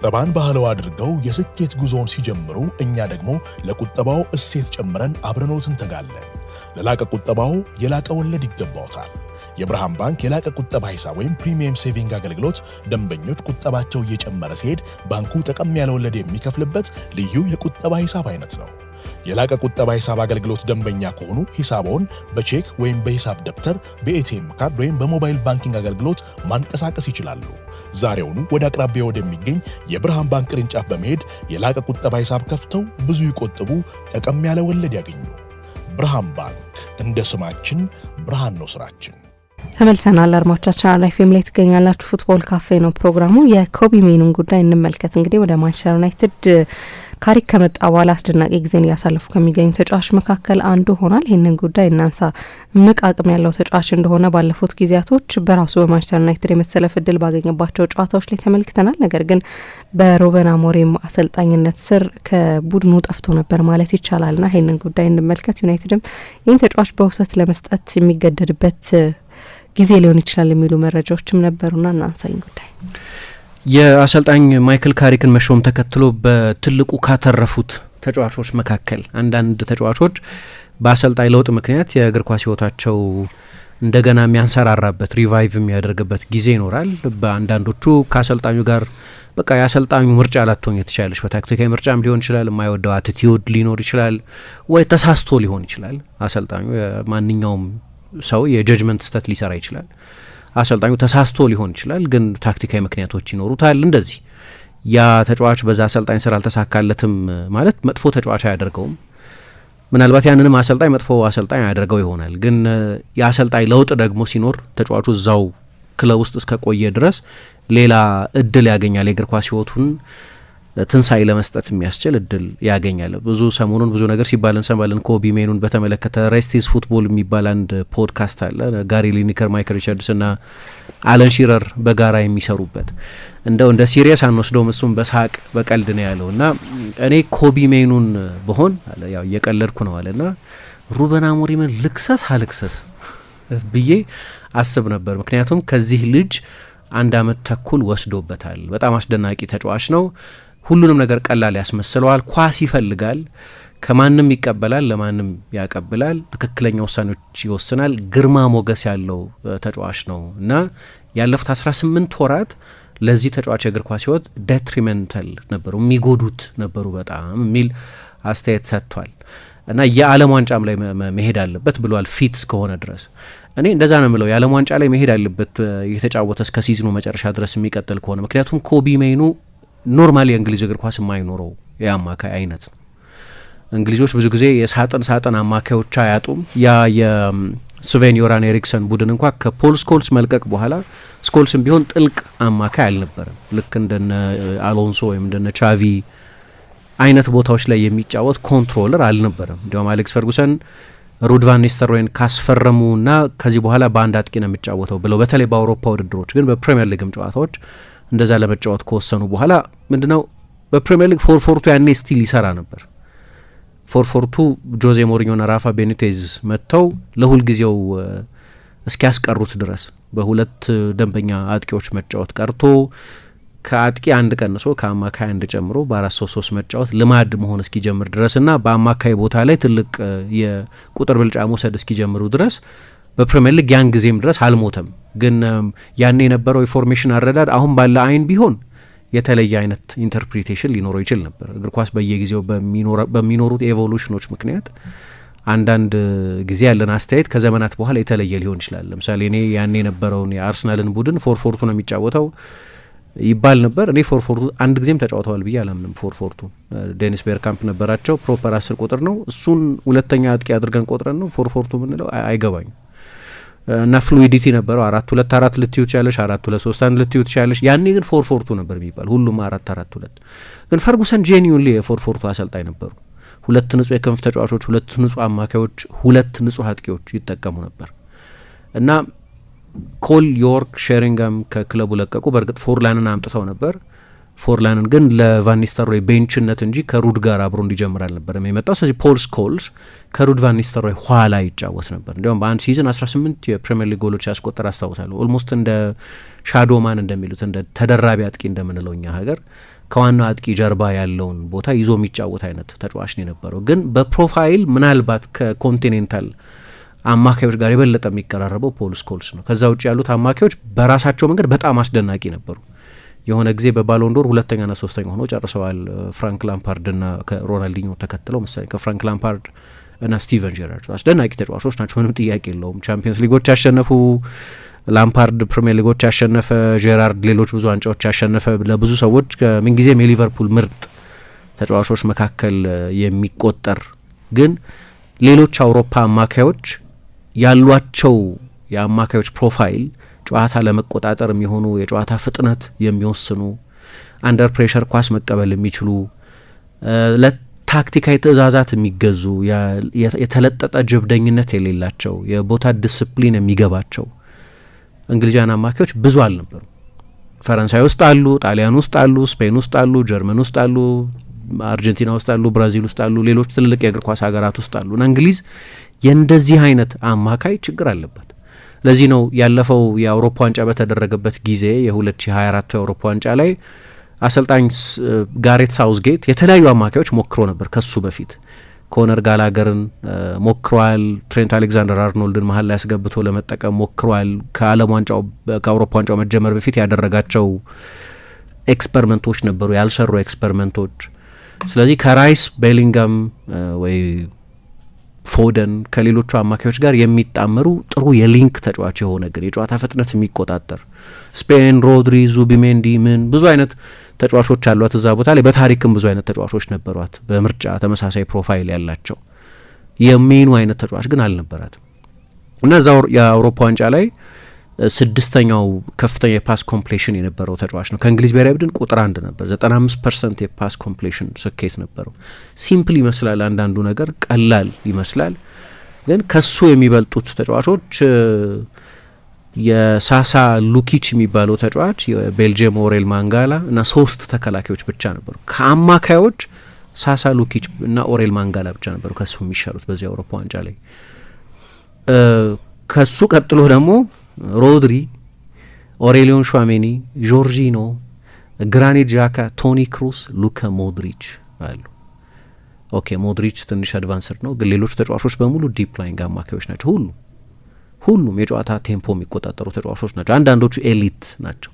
ቁጠባን ባህለው አድርገው የስኬት ጉዞውን ሲጀምሩ እኛ ደግሞ ለቁጠባው እሴት ጨምረን አብረኖት እንተጋለን። ለላቀ ቁጠባው የላቀ ወለድ ይገባዎታል። የብርሃን ባንክ የላቀ ቁጠባ ሂሳብ ወይም ፕሪሚየም ሴቪንግ አገልግሎት ደንበኞች ቁጠባቸው እየጨመረ ሲሄድ ባንኩ ጠቀም ያለ ወለድ የሚከፍልበት ልዩ የቁጠባ ሂሳብ አይነት ነው። የላቀ ቁጠባ ሂሳብ አገልግሎት ደንበኛ ከሆኑ ሂሳቦን በቼክ ወይም በሂሳብ ደብተር፣ በኤቲኤም ካርድ ወይም በሞባይል ባንኪንግ አገልግሎት ማንቀሳቀስ ይችላሉ። ዛሬውኑ ወደ አቅራቢያ ወደሚገኝ የብርሃን ባንክ ቅርንጫፍ በመሄድ የላቀ ቁጠባ ሂሳብ ከፍተው ብዙ ይቆጥቡ፣ ጠቀም ያለ ወለድ ያገኙ። ብርሃን ባንክ፣ እንደ ስማችን ብርሃን ነው ስራችን። ተመልሰናል። አድማጮቻችን ላይፍም ላይ ትገኛላችሁ። ፉትቦል ካፌ ነው ፕሮግራሙ። የኮቢ ሜኑን ጉዳይ እንመልከት። እንግዲህ ወደ ማንቸስተር ዩናይትድ ካሪክ ከመጣ በኋላ አስደናቂ ጊዜን እያሳለፉ ከሚገኙ ተጫዋች መካከል አንዱ ሆኗል። ይህንን ጉዳይ እናንሳ። እምቅ አቅም ያለው ተጫዋች እንደሆነ ባለፉት ጊዜያቶች በራሱ በማንቸስተር ዩናይትድ የመሰለፍ እድል ባገኘባቸው ጨዋታዎች ላይ ተመልክተናል። ነገር ግን በሩበን አሞሪም አሰልጣኝነት ስር ከቡድኑ ጠፍቶ ነበር ማለት ይቻላልና ይህንን ጉዳይ እንመልከት። ዩናይትድም ይህን ተጫዋች በውሰት ለመስጠት የሚገደድበት ጊዜ ሊሆን ይችላል የሚሉ መረጃዎችም ነበሩና እናንሳኝ ጉዳይ የአሰልጣኝ ማይክል ካሪክን መሾም ተከትሎ በትልቁ ካተረፉት ተጫዋቾች መካከል አንዳንድ ተጫዋቾች በአሰልጣኝ ለውጥ ምክንያት የእግር ኳስ ሕይወታቸው እንደገና የሚያንሰራራበት ሪቫይቭ የሚያደርግበት ጊዜ ይኖራል። በአንዳንዶቹ ከአሰልጣኙ ጋር በቃ የአሰልጣኙ ምርጫ ላትሆኝ ትችላለች። በታክቲካዊ ምርጫም ሊሆን ይችላል፣ የማይወደው አቲቲዩድ ሊኖር ይችላል፣ ወይ ተሳስቶ ሊሆን ይችላል። አሰልጣኙ ማንኛውም ሰው የጀጅመንት ስተት ሊሰራ ይችላል። አሰልጣኙ ተሳስቶ ሊሆን ይችላል፣ ግን ታክቲካዊ ምክንያቶች ይኖሩታል። እንደዚህ ያ ተጫዋች በዛ አሰልጣኝ ስራ አልተሳካለትም ማለት መጥፎ ተጫዋች አያደርገውም። ምናልባት ያንንም አሰልጣኝ መጥፎ አሰልጣኝ ያደርገው ይሆናል። ግን የአሰልጣኝ ለውጥ ደግሞ ሲኖር ተጫዋቹ እዛው ክለብ ውስጥ እስከቆየ ድረስ ሌላ እድል ያገኛል። የእግር ኳስ ህይወቱን ትንሳኤ ለመስጠት የሚያስችል እድል ያገኛል። ብዙ ሰሞኑን ብዙ ነገር ሲባል እንሰማለን። ኮቢ ሜኑን በተመለከተ ሬስቲስ ፉትቦል የሚባል አንድ ፖድካስት አለ። ጋሪ ሊኒከር፣ ማይክል ሪቻርድስ እና አለን ሺረር በጋራ የሚሰሩበት እንደው እንደ ሲሪየስ አንወስደውም፣ እሱም በሳቅ በቀልድ ነው ያለው እና እኔ ኮቢ ሜኑን በሆን አለ ያው እየቀለድኩ ነው አለና ሩበን አሞሪምን ልክሰስ አልክሰስ ብዬ አስብ ነበር። ምክንያቱም ከዚህ ልጅ 1 ዓመት ተኩል ወስዶበታል። በጣም አስደናቂ ተጫዋች ነው። ሁሉንም ነገር ቀላል ያስመስለዋል። ኳስ ይፈልጋል። ከማንም ይቀበላል፣ ለማንም ያቀብላል። ትክክለኛ ውሳኔዎች ይወስናል። ግርማ ሞገስ ያለው ተጫዋች ነው እና ያለፉት 18 ወራት ለዚህ ተጫዋች የእግር ኳስ ህይወት ዴትሪሜንታል ነበሩ፣ የሚጎዱት ነበሩ በጣም የሚል አስተያየት ሰጥቷል እና የዓለም ዋንጫም ላይ መሄድ አለበት ብሏል ፊት እስከሆነ ድረስ። እኔ እንደዛ ነው የምለው። የዓለም ዋንጫ ላይ መሄድ አለበት የተጫወተ እስከ ሲዝኑ መጨረሻ ድረስ የሚቀጥል ከሆነ። ምክንያቱም ኮቢ ሜኑ ኖርማል የእንግሊዝ እግር ኳስ የማይኖረው የአማካይ አይነት ነው። እንግሊዞች ብዙ ጊዜ የሳጥን አማካዮች አያጡም። ያ የስቬን ዮራን ኤሪክሰን ቡድን እንኳ ከፖል ስኮልስ መልቀቅ በኋላ ስኮልስም ቢሆን ጥልቅ አማካይ አልነበረም። ልክ እንደነ አሎንሶ ወይም እንደነ ቻቪ አይነት ቦታዎች ላይ የሚጫወት ኮንትሮለር አልነበረም። እንዲያውም አሌክስ ፈርጉሰን ሩድ ቫን ኒስተልሮይን ካስፈረሙና ከዚህ በኋላ በአንድ አጥቂ ነው የሚጫወተው ብለው በተለይ በአውሮፓ ውድድሮች ግን በፕሪሚየር ሊግም ጨዋታዎች እንደዛ ለመጫወት ከወሰኑ በኋላ ምንድነው በፕሪሚየር ሊግ ፎርፎርቱ ያኔ ስቲል ይሰራ ነበር። ፎርፎርቱ ጆዜ ሞሪኞና ራፋ ቤኒቴዝ መጥተው ለሁል ጊዜው እስኪያስቀሩት ድረስ በሁለት ደንበኛ አጥቂዎች መጫወት ቀርቶ ከአጥቂ አንድ ቀንሶ ከአማካይ አንድ ጨምሮ በ4-3-3 መጫወት ልማድ መሆን እስኪጀምር ድረስና በአማካይ ቦታ ላይ ትልቅ የቁጥር ብልጫ መውሰድ እስኪጀምሩ ድረስ በፕሪሚየር ሊግ ያን ጊዜም ድረስ አልሞተም። ግን ያኔ የነበረው የፎርሜሽን አረዳድ አሁን ባለ አይን ቢሆን የተለየ አይነት ኢንተርፕሪቴሽን ሊኖረው ይችል ነበር። እግር ኳስ በየጊዜው በሚኖሩት ኤቮሉሽኖች ምክንያት አንዳንድ ጊዜ ያለን አስተያየት ከዘመናት በኋላ የተለየ ሊሆን ይችላል። ለምሳሌ እኔ ያኔ የነበረውን የአርሰናልን ቡድን ፎርፎርቱ ነው የሚጫወተው ይባል ነበር። እኔ ፎርፎርቱ አንድ ጊዜም ተጫውተዋል ብዬ አላምንም። ፎርፎርቱ ዴኒስ ቤርካምፕ ነበራቸው፣ ፕሮፐር 10 ቁጥር ነው። እሱን ሁለተኛ አጥቂ አድርገን ቆጥረን ነው ፎርፎርቱ ምንለው አይገባኝም። እና ፍሉዊዲቲ ነበረው 4-2-4 ልትዩ ትችላለሽ፣ 4-2-3-1 ልትዩ ትችላለሽ። ያኔ ግን ፎርፎርቱ ነበር የሚባል ሁሉም 4-4-2። ግን ፈርጉሰን ጄኒዩንሊ የፎርፎርቱ አሰልጣኝ ነበሩ። 2 ንጹህ የክንፍ ተጫዋቾች፣ 2 ንጹህ አማካዮች፣ 2 ንጹህ አጥቂዎች ይጠቀሙ ነበር እና ኮል ዮርክ ሼሪንጋም ከክለቡ ለቀቁ። በእርግጥ ፎርላንን አምጥተው ነበር። ፎርላንን ግን ለቫን ኒስተልሮይ ቤንችነት እንጂ ከሩድ ጋር አብሮ እንዲጀምር አልነበረም የመጣው። ስለዚህ ፖል ስኮልስ ከሩድ ቫን ኒስተልሮይ ኋላ ይጫወት ነበር። እንዲያውም በአንድ ሲዝን 18 የፕሪሚየር ሊግ ጎሎች ያስቆጠር አስታውሳለሁ። ኦልሞስት እንደ ሻዶማን እንደሚሉት እንደ ተደራቢ አጥቂ እንደምንለው እኛ ሀገር ከዋናው አጥቂ ጀርባ ያለውን ቦታ ይዞ የሚጫወት አይነት ተጫዋች ነው የነበረው። ግን በፕሮፋይል ምናልባት ከኮንቲኔንታል አማካዮች ጋር የበለጠ የሚቀራረበው ፖል ስኮልስ ነው። ከዛ ውጭ ያሉት አማካዮች በራሳቸው መንገድ በጣም አስደናቂ ነበሩ። የሆነ ጊዜ በባሎንዶር ሁለተኛና ሶስተኛ ሆነው ጨርሰዋል። ፍራንክ ላምፓርድና ከሮናልዲኞ ተከትለው መሰለኝ ከፍራንክ ላምፓርድ እና ስቲቨን ጄራርድ አስደናቂ ተጫዋቾች ናቸው፣ ምንም ጥያቄ የለውም። ቻምፒየንስ ሊጎች ያሸነፉ፣ ላምፓርድ ፕሪሚየር ሊጎች ያሸነፈ፣ ጄራርድ ሌሎች ብዙ ዋንጫዎች ያሸነፈ፣ ለብዙ ሰዎች ከምንጊዜም የሊቨርፑል ምርጥ ተጫዋቾች መካከል የሚቆጠር ግን ሌሎች አውሮፓ አማካዮች ያሏቸው የአማካዮች ፕሮፋይል ጨዋታ ለመቆጣጠር የሚሆኑ የጨዋታ ፍጥነት የሚወስኑ አንደር ፕሬሸር ኳስ መቀበል የሚችሉ ለታክቲካዊ ትዕዛዛት የሚገዙ የተለጠጠ ጀብደኝነት የሌላቸው የቦታ ዲስፕሊን የሚገባቸው እንግሊዛውያን አማካዮች ብዙ አልነበሩ። ፈረንሳይ ውስጥ አሉ፣ ጣሊያን ውስጥ አሉ፣ ስፔን ውስጥ አሉ፣ ጀርመን ውስጥ አሉ፣ አርጀንቲና ውስጥ አሉ፣ ብራዚል ውስጥ አሉ፣ ሌሎች ትልልቅ የእግር ኳስ ሀገራት ውስጥ አሉ። እና እንግሊዝ የእንደዚህ አይነት አማካይ ችግር አለበት። ለዚህ ነው ያለፈው የአውሮፓ ዋንጫ በተደረገበት ጊዜ የ2024 የአውሮፓ ዋንጫ ላይ አሰልጣኝ ጋሬት ሳውዝጌት የተለያዩ አማካዮች ሞክሮ ነበር። ከሱ በፊት ኮነር ጋላገርን ሞክሯል። ትሬንት አሌክዛንደር አርኖልድን መሀል ላይ ያስገብቶ ለመጠቀም ሞክሯል። ከዓለም ዋንጫው ከአውሮፓ ዋንጫው መጀመር በፊት ያደረጋቸው ኤክስፐሪመንቶች ነበሩ፣ ያልሰሩ ኤክስፐሪመንቶች። ስለዚህ ከራይስ ቤሊንጋም ወይ ፎደን ከሌሎቹ አማካዮች ጋር የሚጣመሩ ጥሩ የሊንክ ተጫዋች የሆነ ግን የጨዋታ ፍጥነት የሚቆጣጠር ስፔን ሮድሪ፣ ዙቢሜንዲ ምን ብዙ አይነት ተጫዋቾች አሏት እዛ ቦታ ላይ። በታሪክም ብዙ አይነት ተጫዋቾች ነበሯት በምርጫ ተመሳሳይ ፕሮፋይል ያላቸው። የሜኑ አይነት ተጫዋች ግን አልነበራትም እና እዛው የአውሮፓ ዋንጫ ላይ ስድስተኛው ከፍተኛ የፓስ ኮምፕሌሽን የነበረው ተጫዋች ነው። ከእንግሊዝ ብሔራዊ ቡድን ቁጥር 1 ነበር። 95% የፓስ ኮምፕሌሽን ስኬት ነበረው። ሲምፕል ይመስላል አንዳንዱ ነገር፣ ቀላል ይመስላል። ግን ከሱ የሚበልጡት ተጫዋቾች የሳሳ ሉኪች የሚባለው ተጫዋች፣ የቤልጅየም ኦሬል ማንጋላ እና 3 ተከላካዮች ብቻ ነበሩ። ከአማካዮች ሳሳ ሉኪች እና ኦሬል ማንጋላ ብቻ ነበሩ ከሱ የሚሻሉት በዚህ የአውሮፓ ዋንጫ ላይ። ከሱ ቀጥሎ ደግሞ ሮድሪ፣ ኦሬሊዮን ሹዋሜኒ፣ ጆርጂኖ፣ ግራኒት ዣካ፣ ቶኒ ክሩስ፣ ሉካ ሞድሪች አሉ። ኦኬ ሞድሪች ትንሽ አድቫንስድ ነው፣ ግን ሌሎች ተጫዋቾች በሙሉ ዲፕ ላይንግ አማካዮች ናቸው። ሁሉም የጨዋታ ቴምፖ የሚቆጣጠሩ ተጫዋቾች ናቸው። አንዳንዶቹ ኤሊት ናቸው።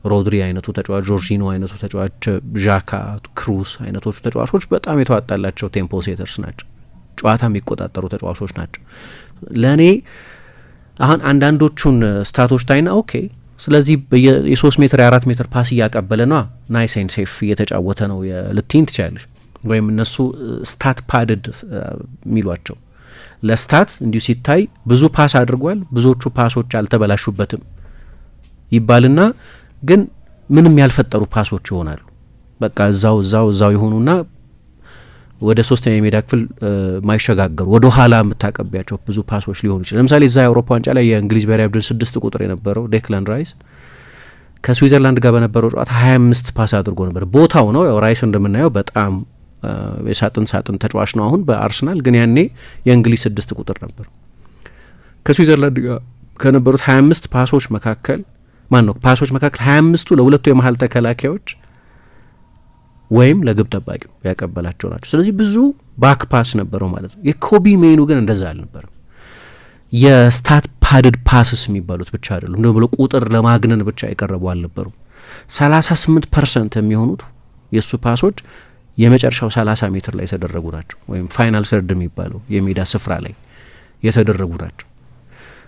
ሮድሪ አይነቱ ተጫዋች፣ ጆርጂኖ አይነቱ ተጫዋች፣ ዣካ፣ ክሩስ አይነቶቹ ተጫዋቾች በጣም የተዋጣላቸው ቴምፖ ሴተርስ ናቸው። ጨዋታ የሚቆጣጠሩ ተጫዋቾች ናቸው። ለእኔ አሁን አንዳንዶቹን ስታቶች ታይና ኦኬ ስለዚህ የ3 ሜትር የ4 ሜትር ፓስ እያቀበለ ነው ናይስ ኤንድ ሴፍ እየተጫወተ ነው ልትይን ትችላለች። ወይም እነሱ ስታት ፓድድ የሚሏቸው ለስታት እንዲሁ ሲታይ ብዙ ፓስ አድርጓል፣ ብዙዎቹ ፓሶች አልተበላሹበትም ይባልና ግን ምንም ያልፈጠሩ ፓሶች ይሆናሉ። በቃ እዛው የሆኑና ወደ ሶስተኛ የሜዳ ክፍል ማይሸጋገሩ ወደ ኋላ የምታቀቢያቸው ብዙ ፓሶች ሊሆኑ ይችላል። ለምሳሌ እዛ የአውሮፓ ዋንጫ ላይ የእንግሊዝ ብሔራዊ ቡድን 6 ቁጥር የነበረው ዴክላን ራይስ ከስዊዘርላንድ ጋር በነበረው ጨዋታ 25 ፓስ አድርጎ ነበር። ቦታው ነው ያው ራይስ እንደምናየው በጣም የሳጥን ተጫዋች ነው አሁን በአርሰናል፣ ግን ያኔ የእንግሊዝ 6 ቁጥር ነበር። ከስዊዘርላንድ ጋር ከነበሩት 25 ፓሶች መካከል 25ቱ ለሁለቱ የመሀል ተከላካዮች ወይም ለግብ ጠባቂው ያቀበላቸው ናቸው። ስለዚህ ብዙ ባክ ፓስ ነበረው ማለት ነው። የኮቢ ሜኑ ግን እንደዛ አልነበረም። የስታት ፓድድ ፓስስ የሚባሉት ብቻ አይደሉም፣ እንደው ብሎ ቁጥር ለማግነን ብቻ የቀረቡ አልነበሩም። 38% የሚሆኑት የእሱ ፓሶች የመጨረሻው 30 ሜትር ላይ የተደረጉ ናቸው፣ ወይም ፋይናል ሰርድ የሚባለው የሜዳ ስፍራ ላይ የተደረጉ ናቸው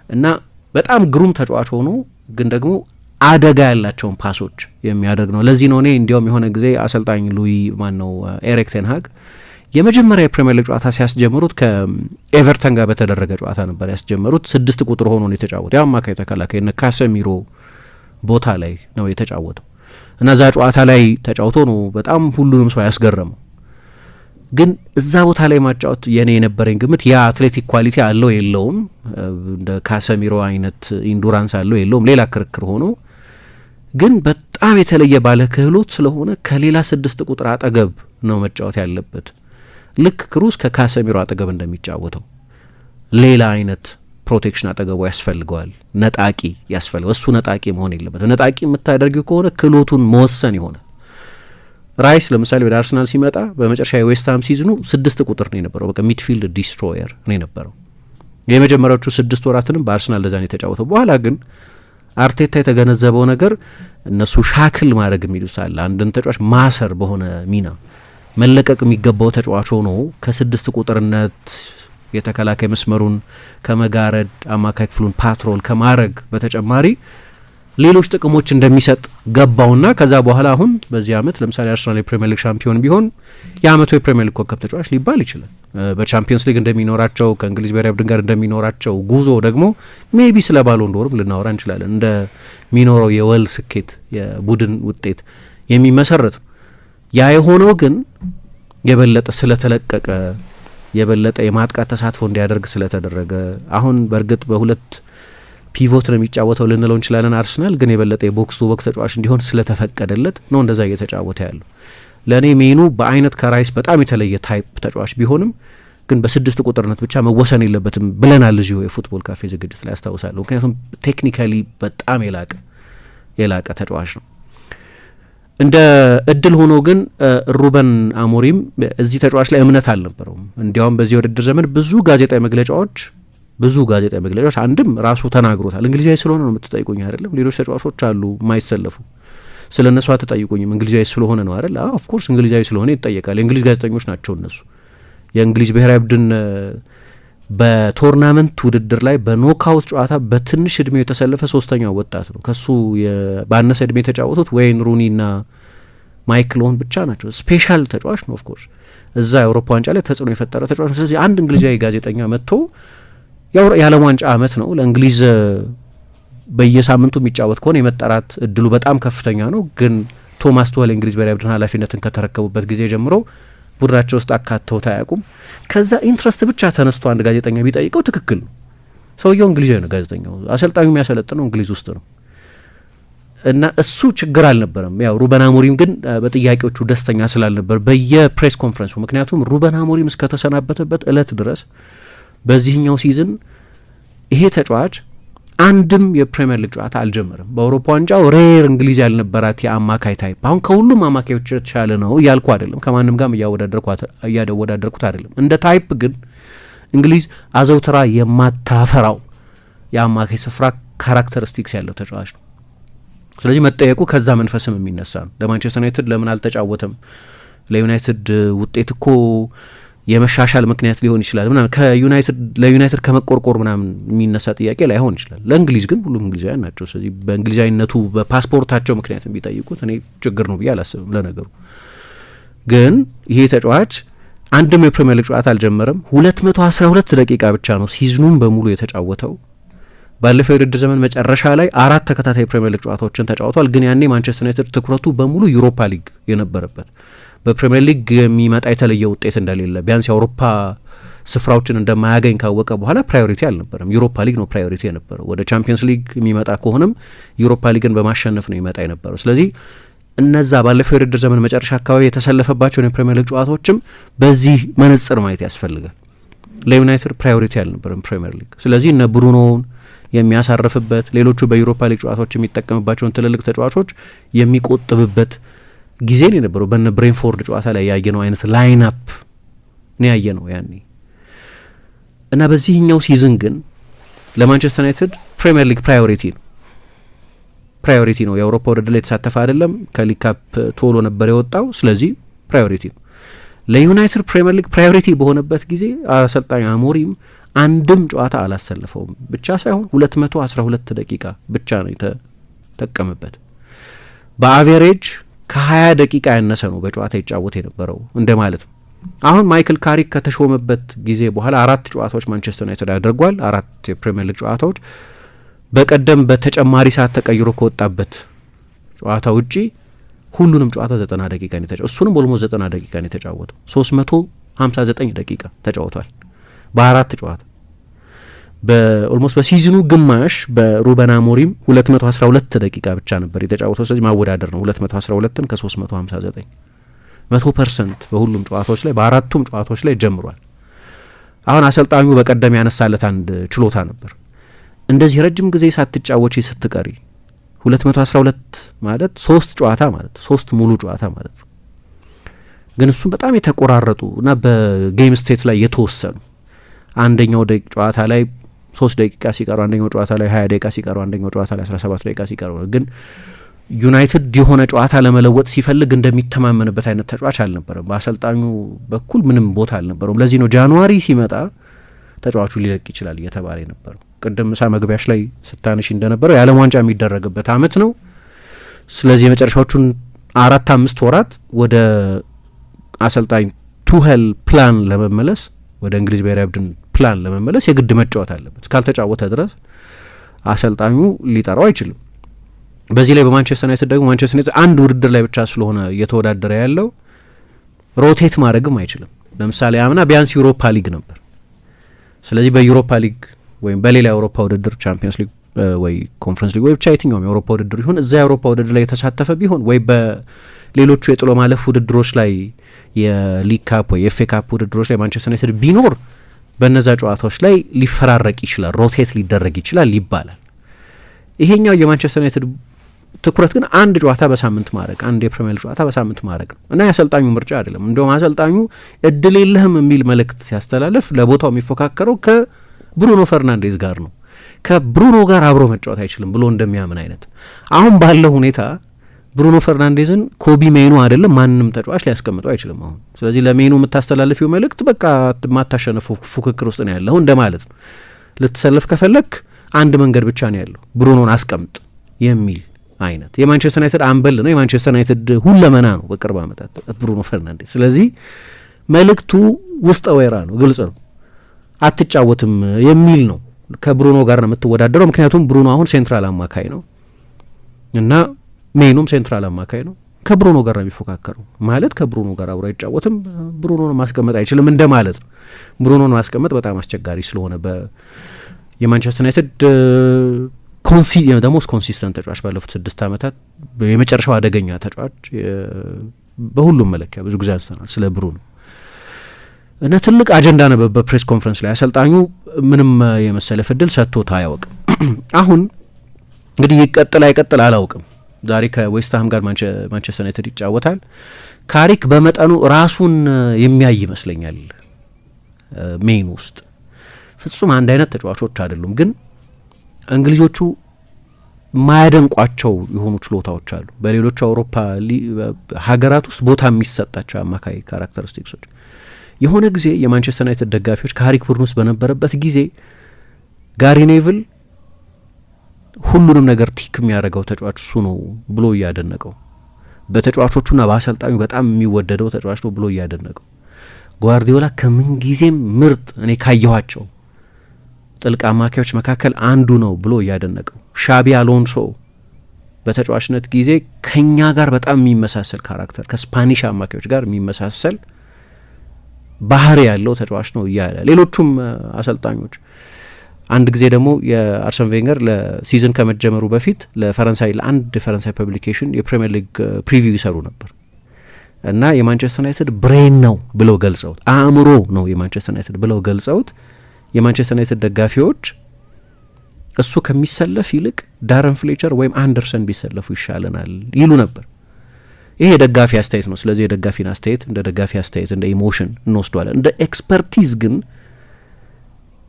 እና በጣም ግሩም ተጫዋች ሆኖ ግን ደግሞ አደጋ ያላቸውን ፓሶች የሚያደርግ ነው። ለዚህ ነው እኔ እንዲያውም የሆነ ጊዜ አሰልጣኝ ኤሪክ ቴን ሃግ የመጀመሪያ የፕሪሚየር ሊግ ጨዋታ ሲያስጀምሩት ከኤቨርተን ጋር በተደረገ ጨዋታ ነበር ያስጀመሩት። 6 ቁጥር ሆኖ ነው የተጫወተው። አማካይ ተከላካይ እነ ካሰሚሮ ቦታ ላይ ነው የተጫወተው እና እዛ ጨዋታ ላይ ተጫውቶ ነው በጣም ሁሉንም ሰው ያስገረመው። ግን እዛ ቦታ ላይ ማጫወት የኔ የነበረኝ ግምት ያ አትሌቲክ ኳሊቲ አለው የለውም፣ እንደ ካሰሚሮ አይነት ኢንዱራንስ አለው የለውም ሌላ ክርክር ሆኖ፣ ግን በጣም የተለየ ባለ ክህሎት ስለሆነ ከሌላ 6 ቁጥር አጠገብ ነው መጫወት ያለበት። ልክ ክሩስ ከካሰሚሮ አጠገብ እንደሚጫወተው ሌላ አይነት ፕሮቴክሽን አጠገቡ ያስፈልገዋል፣ ነጣቂ ያስፈልገዋል። እሱ ነጣቂ መሆን የለበት። ነጣቂ የምታደርጊው ከሆነ ክህሎቱን መወሰን ይሆናል። ራይስ ለምሳሌ ወደ አርሰናል ሲመጣ በመጨረሻ የዌስትሃም ሲዝኑ 6 ቁጥር ነው የነበረው። በቃ ሚድፊልድ ዲስትሮየር ነው የነበረው። የመጀመሪያዎቹ 6 ወራትንም በአርሰናል ለዛ ነው የተጫወተው። በኋላ ግን አርቴታ የተገነዘበው ነገር እነሱ ሻክል ማድረግ የሚሉት አለ። አንድን ተጫዋች ማሰር በሆነ ሚና መለቀቅ የሚገባው ተጫዋች ሆኖ ከ6 ቁጥርነት የተከላካይ መስመሩን ከመጋረድ አማካይ ክፍሉን ፓትሮል ከማድረግ በተጨማሪ ሌሎች ጥቅሞች እንደሚሰጥ ገባውና ከዛ በኋላ አሁን በዚህ አመት ለምሳሌ አርሰናል የፕሪሚየር ሊግ ሻምፒዮን ቢሆን የአመቱ የፕሪሚየር ሊግ ኮከብ ተጫዋች ሊባል ይችላል። በቻምፒየንስ ሊግ እንደሚኖራቸው ከእንግሊዝ ብሔራዊ ቡድን ጋር እንደሚኖራቸው ጉዞ ደግሞ ሜቢ ስለ ባሎን ዶርም ልናወራ እንችላለን። እንደሚኖረው የወል ስኬት የቡድን ውጤት የሚመሰረት ያ የሆነው ግን የበለጠ ስለተለቀቀ የበለጠ የማጥቃት ተሳትፎ እንዲያደርግ ስለተደረገ አሁን በእርግጥ በሁለት ፒቮት ነው የሚጫወተው ልንለው እንችላለን። አርሰናል ግን የበለጠ የቦክስ ቱ ቦክስ ተጫዋች እንዲሆን ስለተፈቀደለት ነው እንደዛ እየተጫወተ ያለው። ለእኔ ሜኑ በአይነት ከራይስ በጣም የተለየ ታይፕ ተጫዋች ቢሆንም ግን በ6 ቁጥርነት ብቻ መወሰን የለበትም ብለናል እዚሁ የፉትቦል ካፌ ዝግጅት ላይ ያስታውሳለሁ። ምክንያቱም ቴክኒካሊ በጣም የላቀ ተጫዋች ነው። እንደ እድል ሆኖ ግን ሩበን አሞሪም እዚህ ተጫዋች ላይ እምነት አልነበረውም። እንዲያውም በዚህ ውድድር ዘመን ብዙ ጋዜጣዊ መግለጫዎች አንድም ራሱ ተናግሮታል። እንግሊዛዊ ስለሆነ ነው የምትጠይቁኝ አይደለም፣ ሌሎች ተጫዋቾች አሉ የማይሰለፉ ስለ እነሱ አትጠይቁኝም፣ እንግሊዛዊ ስለሆነ ነው አይደል? ኦፍኮርስ እንግሊዛዊ ስለሆነ ይጠየቃል። የእንግሊዝ ጋዜጠኞች ናቸው እነሱ። የእንግሊዝ ብሔራዊ ቡድን በቶርናመንት ውድድር ላይ በኖካውት ጨዋታ በትንሽ እድሜው የተሰለፈ 3ኛው ወጣት ነው። ከሱ ባነሰ እድሜ የተጫወቱት ወይን ሩኒ ና ማይክል ኦወን ብቻ ናቸው። ስፔሻል ተጫዋች ነው። ኦፍኮርስ እዛ የአውሮፓ ዋንጫ ላይ ተጽዕኖ የፈጠረ ተጫዋች ነው። ስለዚህ አንድ እንግሊዛዊ ጋዜጠኛ መጥቶ የዓለም ዋንጫ አመት ነው ለእንግሊዝ በየሳምንቱ የሚጫወት ከሆነ የመጠራት እድሉ በጣም ከፍተኛ ነው። ግን ቶማስ ቱኸል የእንግሊዝ ብሔራዊ ቡድን ኃላፊነትን ከተረከቡበት ጊዜ ጀምሮ ቡድናቸው ውስጥ አካተውት አያውቁም። ከዛ ኢንትረስት ብቻ ተነስቶ አንድ ጋዜጠኛ ቢጠይቀው ትክክል ነው። ሰውየው እንግሊዛዊ ነው ጋዜጠኛው፣ አሰልጣኙ የሚያሰለጥነው እንግሊዝ ውስጥ ነው እና እሱ ችግር አልነበረም። ያው ሩበን አሞሪም ግን በጥያቄዎቹ ደስተኛ ስላልነበር በየፕሬስ ኮንፈረንሱ ምክንያቱም ሩበን አሞሪም እስከተሰናበተበት እለት ድረስ በዚህኛው ሲዝን ይሄ ተጫዋች አንድም የፕሪሚየር ሊግ ጨዋታ አልጀመረም። በአውሮፓ ዋንጫው ሬር እንግሊዝ ያልነበራት የአማካይ ታይፕ አሁን ከሁሉም አማካዮች የተሻለ ነው እያልኩ አይደለም፣ ከማንም ጋር እያወዳደርኩት አይደለም። እንደ ታይፕ ግን እንግሊዝ አዘውትራ የማታፈራው የአማካይ ስፍራ ካራክተሪስቲክስ ያለው ተጫዋች ነው። ስለዚህ መጠየቁ ከዛ መንፈስም የሚነሳ ነው። ለማንቸስተር ዩናይትድ ለምን አልተጫወተም? ለዩናይትድ ውጤት እኮ የመሻሻል ምክንያት ሊሆን ይችላል ምናምን ለዩናይትድ ከመቆርቆር ምናምን የሚነሳ ጥያቄ ላይሆን ይችላል። ለእንግሊዝ ግን ሁሉም እንግሊዛውያን ናቸው። ስለዚህ በእንግሊዛዊነቱ በፓስፖርታቸው ምክንያት ቢጠይቁት እኔ ችግር ነው ብዬ አላስብም። ለነገሩ ግን ይሄ ተጫዋች አንድም የፕሪሚየር ሊግ ጨዋታ አልጀመረም። 212 ደቂቃ ብቻ ነው ሲዝኑን በሙሉ የተጫወተው። ባለፈው የውድድር ዘመን መጨረሻ ላይ 4 ተከታታይ ፕሪሚየር ሊግ ጨዋታዎችን ተጫውቷል። ግን ያኔ ማንቸስተር ዩናይትድ ትኩረቱ በሙሉ ዩሮፓ ሊግ የነበረበት በፕሪሚየር ሊግ የሚመጣ የተለየ ውጤት እንደሌለ ቢያንስ የአውሮፓ ስፍራዎችን እንደማያገኝ ካወቀ በኋላ ፕራዮሪቲ አልነበረም። ዩሮፓ ሊግ ነው ፕራዮሪቲ የነበረው። ወደ ቻምፒየንስ ሊግ የሚመጣ ከሆነም ዩሮፓ ሊግን በማሸነፍ ነው ይመጣ የነበረው። ስለዚህ እነዛ ባለፈው የውድድር ዘመን መጨረሻ አካባቢ የተሰለፈባቸውን የፕሪሚየር ሊግ ጨዋታዎችም በዚህ መነጽር ማየት ያስፈልጋል። ለዩናይትድ ፕራዮሪቲ አልነበረም ፕሪሚየር ሊግ። ስለዚህ እነ ብሩኖውን የሚያሳርፍበት ሌሎቹ በዩሮፓ ሊግ ጨዋታዎች የሚጠቀምባቸውን ትልልቅ ተጫዋቾች የሚቆጥብበት ጊዜ ነው የነበረው። በነ ብሬንፎርድ ጨዋታ ላይ ያየነው አይነት ላይን አፕ ነው ያየነው ያኔ እና በዚህኛው ሲዝን ግን ለማንቸስተር ዩናይትድ ፕሪሚየር ሊግ ፕራዮሪቲ ነው። የአውሮፓ ውድድር ላይ የተሳተፈ አይደለም። ከሊግ ካፕ ቶሎ ነበር የወጣው። ስለዚህ ፕራዮሪቲ ነው። ለዩናይትድ ፕሪሚየር ሊግ ፕራዮሪቲ በሆነበት ጊዜ አሰልጣኝ አሞሪም አንድም ጨዋታ አላሰለፈውም ብቻ ሳይሆን 212 ደቂቃ ብቻ ነው የተጠቀመበት። በአቬሬጅ ከ20 ደቂቃ ያነሰ ነው በጨዋታ ይጫወት የነበረው እንደ ማለት ነው። አሁን ማይክል ካሪክ ከተሾመበት ጊዜ በኋላ 4 ጨዋታዎች ማንቸስተር ዩናይትድ አድርጓል። 4 የፕሪሚየር ሊግ ጨዋታዎች። በቀደም በተጨማሪ ሰዓት ተቀይሮ ከወጣበት ጨዋታ ውጪ ሁሉንም ጨዋታ 90 ደቂቃ ነው የተጫወተው። እሱንም ኦልሞስት 90 ደቂቃ ነው የተጫወተው። 359 ደቂቃ ተጫውቷል በ4 ጨዋታ። በኦልሞስት በሲዝኑ ግማሽ በሩበን አሞሪም 212 ደቂቃ ብቻ ነበር የተጫወተው። ስለዚህ ማወዳደር ነው 212ን ከ359 100% በሁሉም ጨዋታዎች ላይ በአራቱም ጨዋታዎች ላይ ጀምሯል። አሁን አሰልጣኙ በቀደም ያነሳለት አንድ ችሎታ ነበር። እንደዚህ ረጅም ጊዜ ሳትጫወቺ ስትቀሪ 212 ማለት 3 ጨዋታ ማለት 3 ሙሉ ጨዋታ ማለት ነው። ግን እሱም በጣም የተቆራረጡ እና በጌም ስቴት ላይ የተወሰኑ አንደኛው ጨዋታ ላይ 3 ደቂቃ ሲቀሩ አንደኛው ጨዋታ ላይ 20 ደቂቃ ሲቀሩ አንደኛው ጨዋታ ላይ 17 ደቂቃ ሲቀሩ ግን ዩናይትድ የሆነ ጨዋታ ለመለወጥ ሲፈልግ እንደሚተማመንበት አይነት ተጫዋች አልነበረም። በአሰልጣኙ በኩል ምንም ቦታ አልነበረውም። ለዚህ ነው ጃንዋሪ ሲመጣ ተጫዋቹ ሊለቅ ይችላል እየተባለ የነበረው። ቅድም ምሳ መግቢያሽ ላይ ስታነሺ እንደነበረው የዓለም ዋንጫ የሚደረግበት አመት ነው። ስለዚህ የመጨረሻዎቹን 4-5 ወራት ወደ አሰልጣኝ ቱኸል ፕላን ለመመለስ ወደ እንግሊዝ ብሔራዊ ቡድን ፕላን ለመመለስ የግድ መጫወት አለበት። እስካልተጫወተ ድረስ አሰልጣኙ ሊጠራው አይችልም። በዚህ ላይ በማንቸስተር ዩናይትድ ደግሞ ማንቸስተር ዩናይትድ አንድ ውድድር ላይ ብቻ ስለሆነ እየተወዳደረ ያለው ሮቴት ማድረግም አይችልም። ለምሳሌ አምና ቢያንስ ዩሮፓ ሊግ ነበር። ስለዚህ በዩሮፓ ሊግ ወይም በሌላ የአውሮፓ ውድድር ቻምፒየንስ ሊግ ወይ ኮንፈረንስ ሊግ ወይ ብቻ የትኛውም የአውሮፓ ውድድር ይሁን እዛ የአውሮፓ ውድድር ላይ የተሳተፈ ቢሆን ወይ በሌሎቹ የጥሎ ማለፍ ውድድሮች ላይ የሊግ ካፕ ወይ የኤፍ ኤ ካፕ ውድድሮች ላይ ማንቸስተር ዩናይትድ ቢኖር በነዛ ጨዋታዎች ላይ ሊፈራረቅ ይችላል፣ ሮቴት ሊደረግ ይችላል ይባላል። ይሄኛው የማንቸስተር ዩናይትድ ትኩረት ግን አንድ ጨዋታ በሳምንት ማድረግ፣ አንድ የፕሪሚየር ሊግ ጨዋታ በሳምንት ማድረግ ነው እና የአሰልጣኙ ምርጫ አይደለም። እንደውም አሰልጣኙ እድል የለህም የሚል መልእክት ሲያስተላልፍ ለቦታው የሚፎካከረው ከብሩኖ ፈርናንዴዝ ጋር ነው። ከብሩኖ ጋር አብሮ መጫወት አይችልም ብሎ እንደሚያምን አይነት። አሁን ባለው ሁኔታ ብሩኖ ፈርናንዴዝን ኮቢ ሜኑ አይደለም ማንንም ተጫዋች ሊያስቀምጠው አይችልም አሁን። ስለዚህ ለሜኑ የምታስተላልፊው መልእክት በቃ ማታሸነፈው ፉክክር ውስጥ ነው ያለው እንደማለት ነው። ልትሰለፍ ከፈለክ አንድ መንገድ ብቻ ነው ያለው፣ ብሩኖን አስቀምጥ የሚል አይነት። የማንቸስተር ዩናይትድ አምበል ነው፣ የማንቸስተር ዩናይትድ ሁለመና ነው በቅርብ ዓመታት ብሩኖ ፈርናንዴዝ። ስለዚህ መልእክቱ ውስጠ ወይራ ነው፣ ግልጽ ነው። አትጫወትም የሚል ነው። ከብሩኖ ጋር ነው የምትወዳደረው፣ ምክንያቱም ብሩኖ አሁን ሴንትራል አማካይ ነው እና ሜኑም ሴንትራል አማካይ ነው። ከብሩኖ ጋር ነው የሚፎካከረው ማለት ከብሩኖ ጋር አብሮ አይጫወትም፣ ብሩኖን ማስቀመጥ አይችልም እንደማለት ነው። ብሩኖን ማስቀመጥ በጣም አስቸጋሪ ስለሆነ የማንቸስተር ዩናይትድ ደሞስ ኮንሲስተንት ተጫዋች ባለፉት 6 ዓመታት የመጨረሻው አደገኛ ተጫዋች በሁሉም መለኪያ ብዙ ጊዜ አንስተናል ስለ ብሩኖ እና ትልቅ አጀንዳ ነበር በፕሬስ ኮንፈረንስ ላይ። አሰልጣኙ ምንም የመሰለፍ እድል ሰጥቶት አያውቅም። አሁን እንግዲህ ይቀጥል አይቀጥል አላውቅም። ዛሬ ከዌስትሃም ጋር ማንቸስተር ዩናይትድ ይጫወታል። ካሪክ በመጠኑ ራሱን የሚያይ ይመስለኛል። ሜን ውስጥ ፍጹም አንድ አይነት ተጫዋቾች አይደሉም፣ ግን እንግሊዞቹ ማያደንቋቸው የሆኑ ችሎታዎች አሉ። በሌሎች አውሮፓ ሀገራት ውስጥ ቦታ የሚሰጣቸው አማካይ ካራክተሪስቲክሶች። የሆነ ጊዜ የማንቸስተር ዩናይትድ ደጋፊዎች ካሪክ ቡድን ውስጥ በነበረበት ጊዜ ጋሪ ኔቭል ሁሉንም ነገር ቲክ የሚያደርገው ተጫዋች እሱ ነው ብሎ እያደነቀው፣ በተጫዋቾቹና በአሰልጣኙ በጣም የሚወደደው ተጫዋች ነው ብሎ እያደነቀው፣ ጓርዲዮላ ከምንጊዜም ምርጥ እኔ ካየኋቸው ጥልቅ አማካዮች መካከል አንዱ ነው ብሎ እያደነቀው፣ ሻቢ አሎንሶ በተጫዋችነት ጊዜ ከኛ ጋር በጣም የሚመሳሰል ካራክተር ከስፓኒሽ አማካዮች ጋር የሚመሳሰል ባህሪ ያለው ተጫዋች ነው እያለ ሌሎቹም አሰልጣኞች። አንድ ጊዜ ደግሞ የአርሰን ቬንገር ለሲዝን ከመጀመሩ በፊት ለፈረንሳይ ለአንድ ፈረንሳይ ፐብሊኬሽን የፕሪሚየር ሊግ ፕሪቪው ይሰሩ ነበር እና የማንቸስተር ዩናይትድ ብሬን ነው ብለው ገልጸውት፣ አእምሮ ነው የማንቸስተር ዩናይትድ ብለው ገልጸውት፣ የማንቸስተር ዩናይትድ ደጋፊዎች እሱ ከሚሰለፍ ይልቅ ዳረን ፍሌቸር ወይም አንደርሰን ቢሰለፉ ይሻለናል ይሉ ነበር። ይሄ የደጋፊ አስተያየት ነው። ስለዚህ የደጋፊን አስተያየት እንደ ደጋፊ አስተያየት እንደ ኢሞሽን እንወስዷለን። እንደ ኤክስፐርቲዝ ግን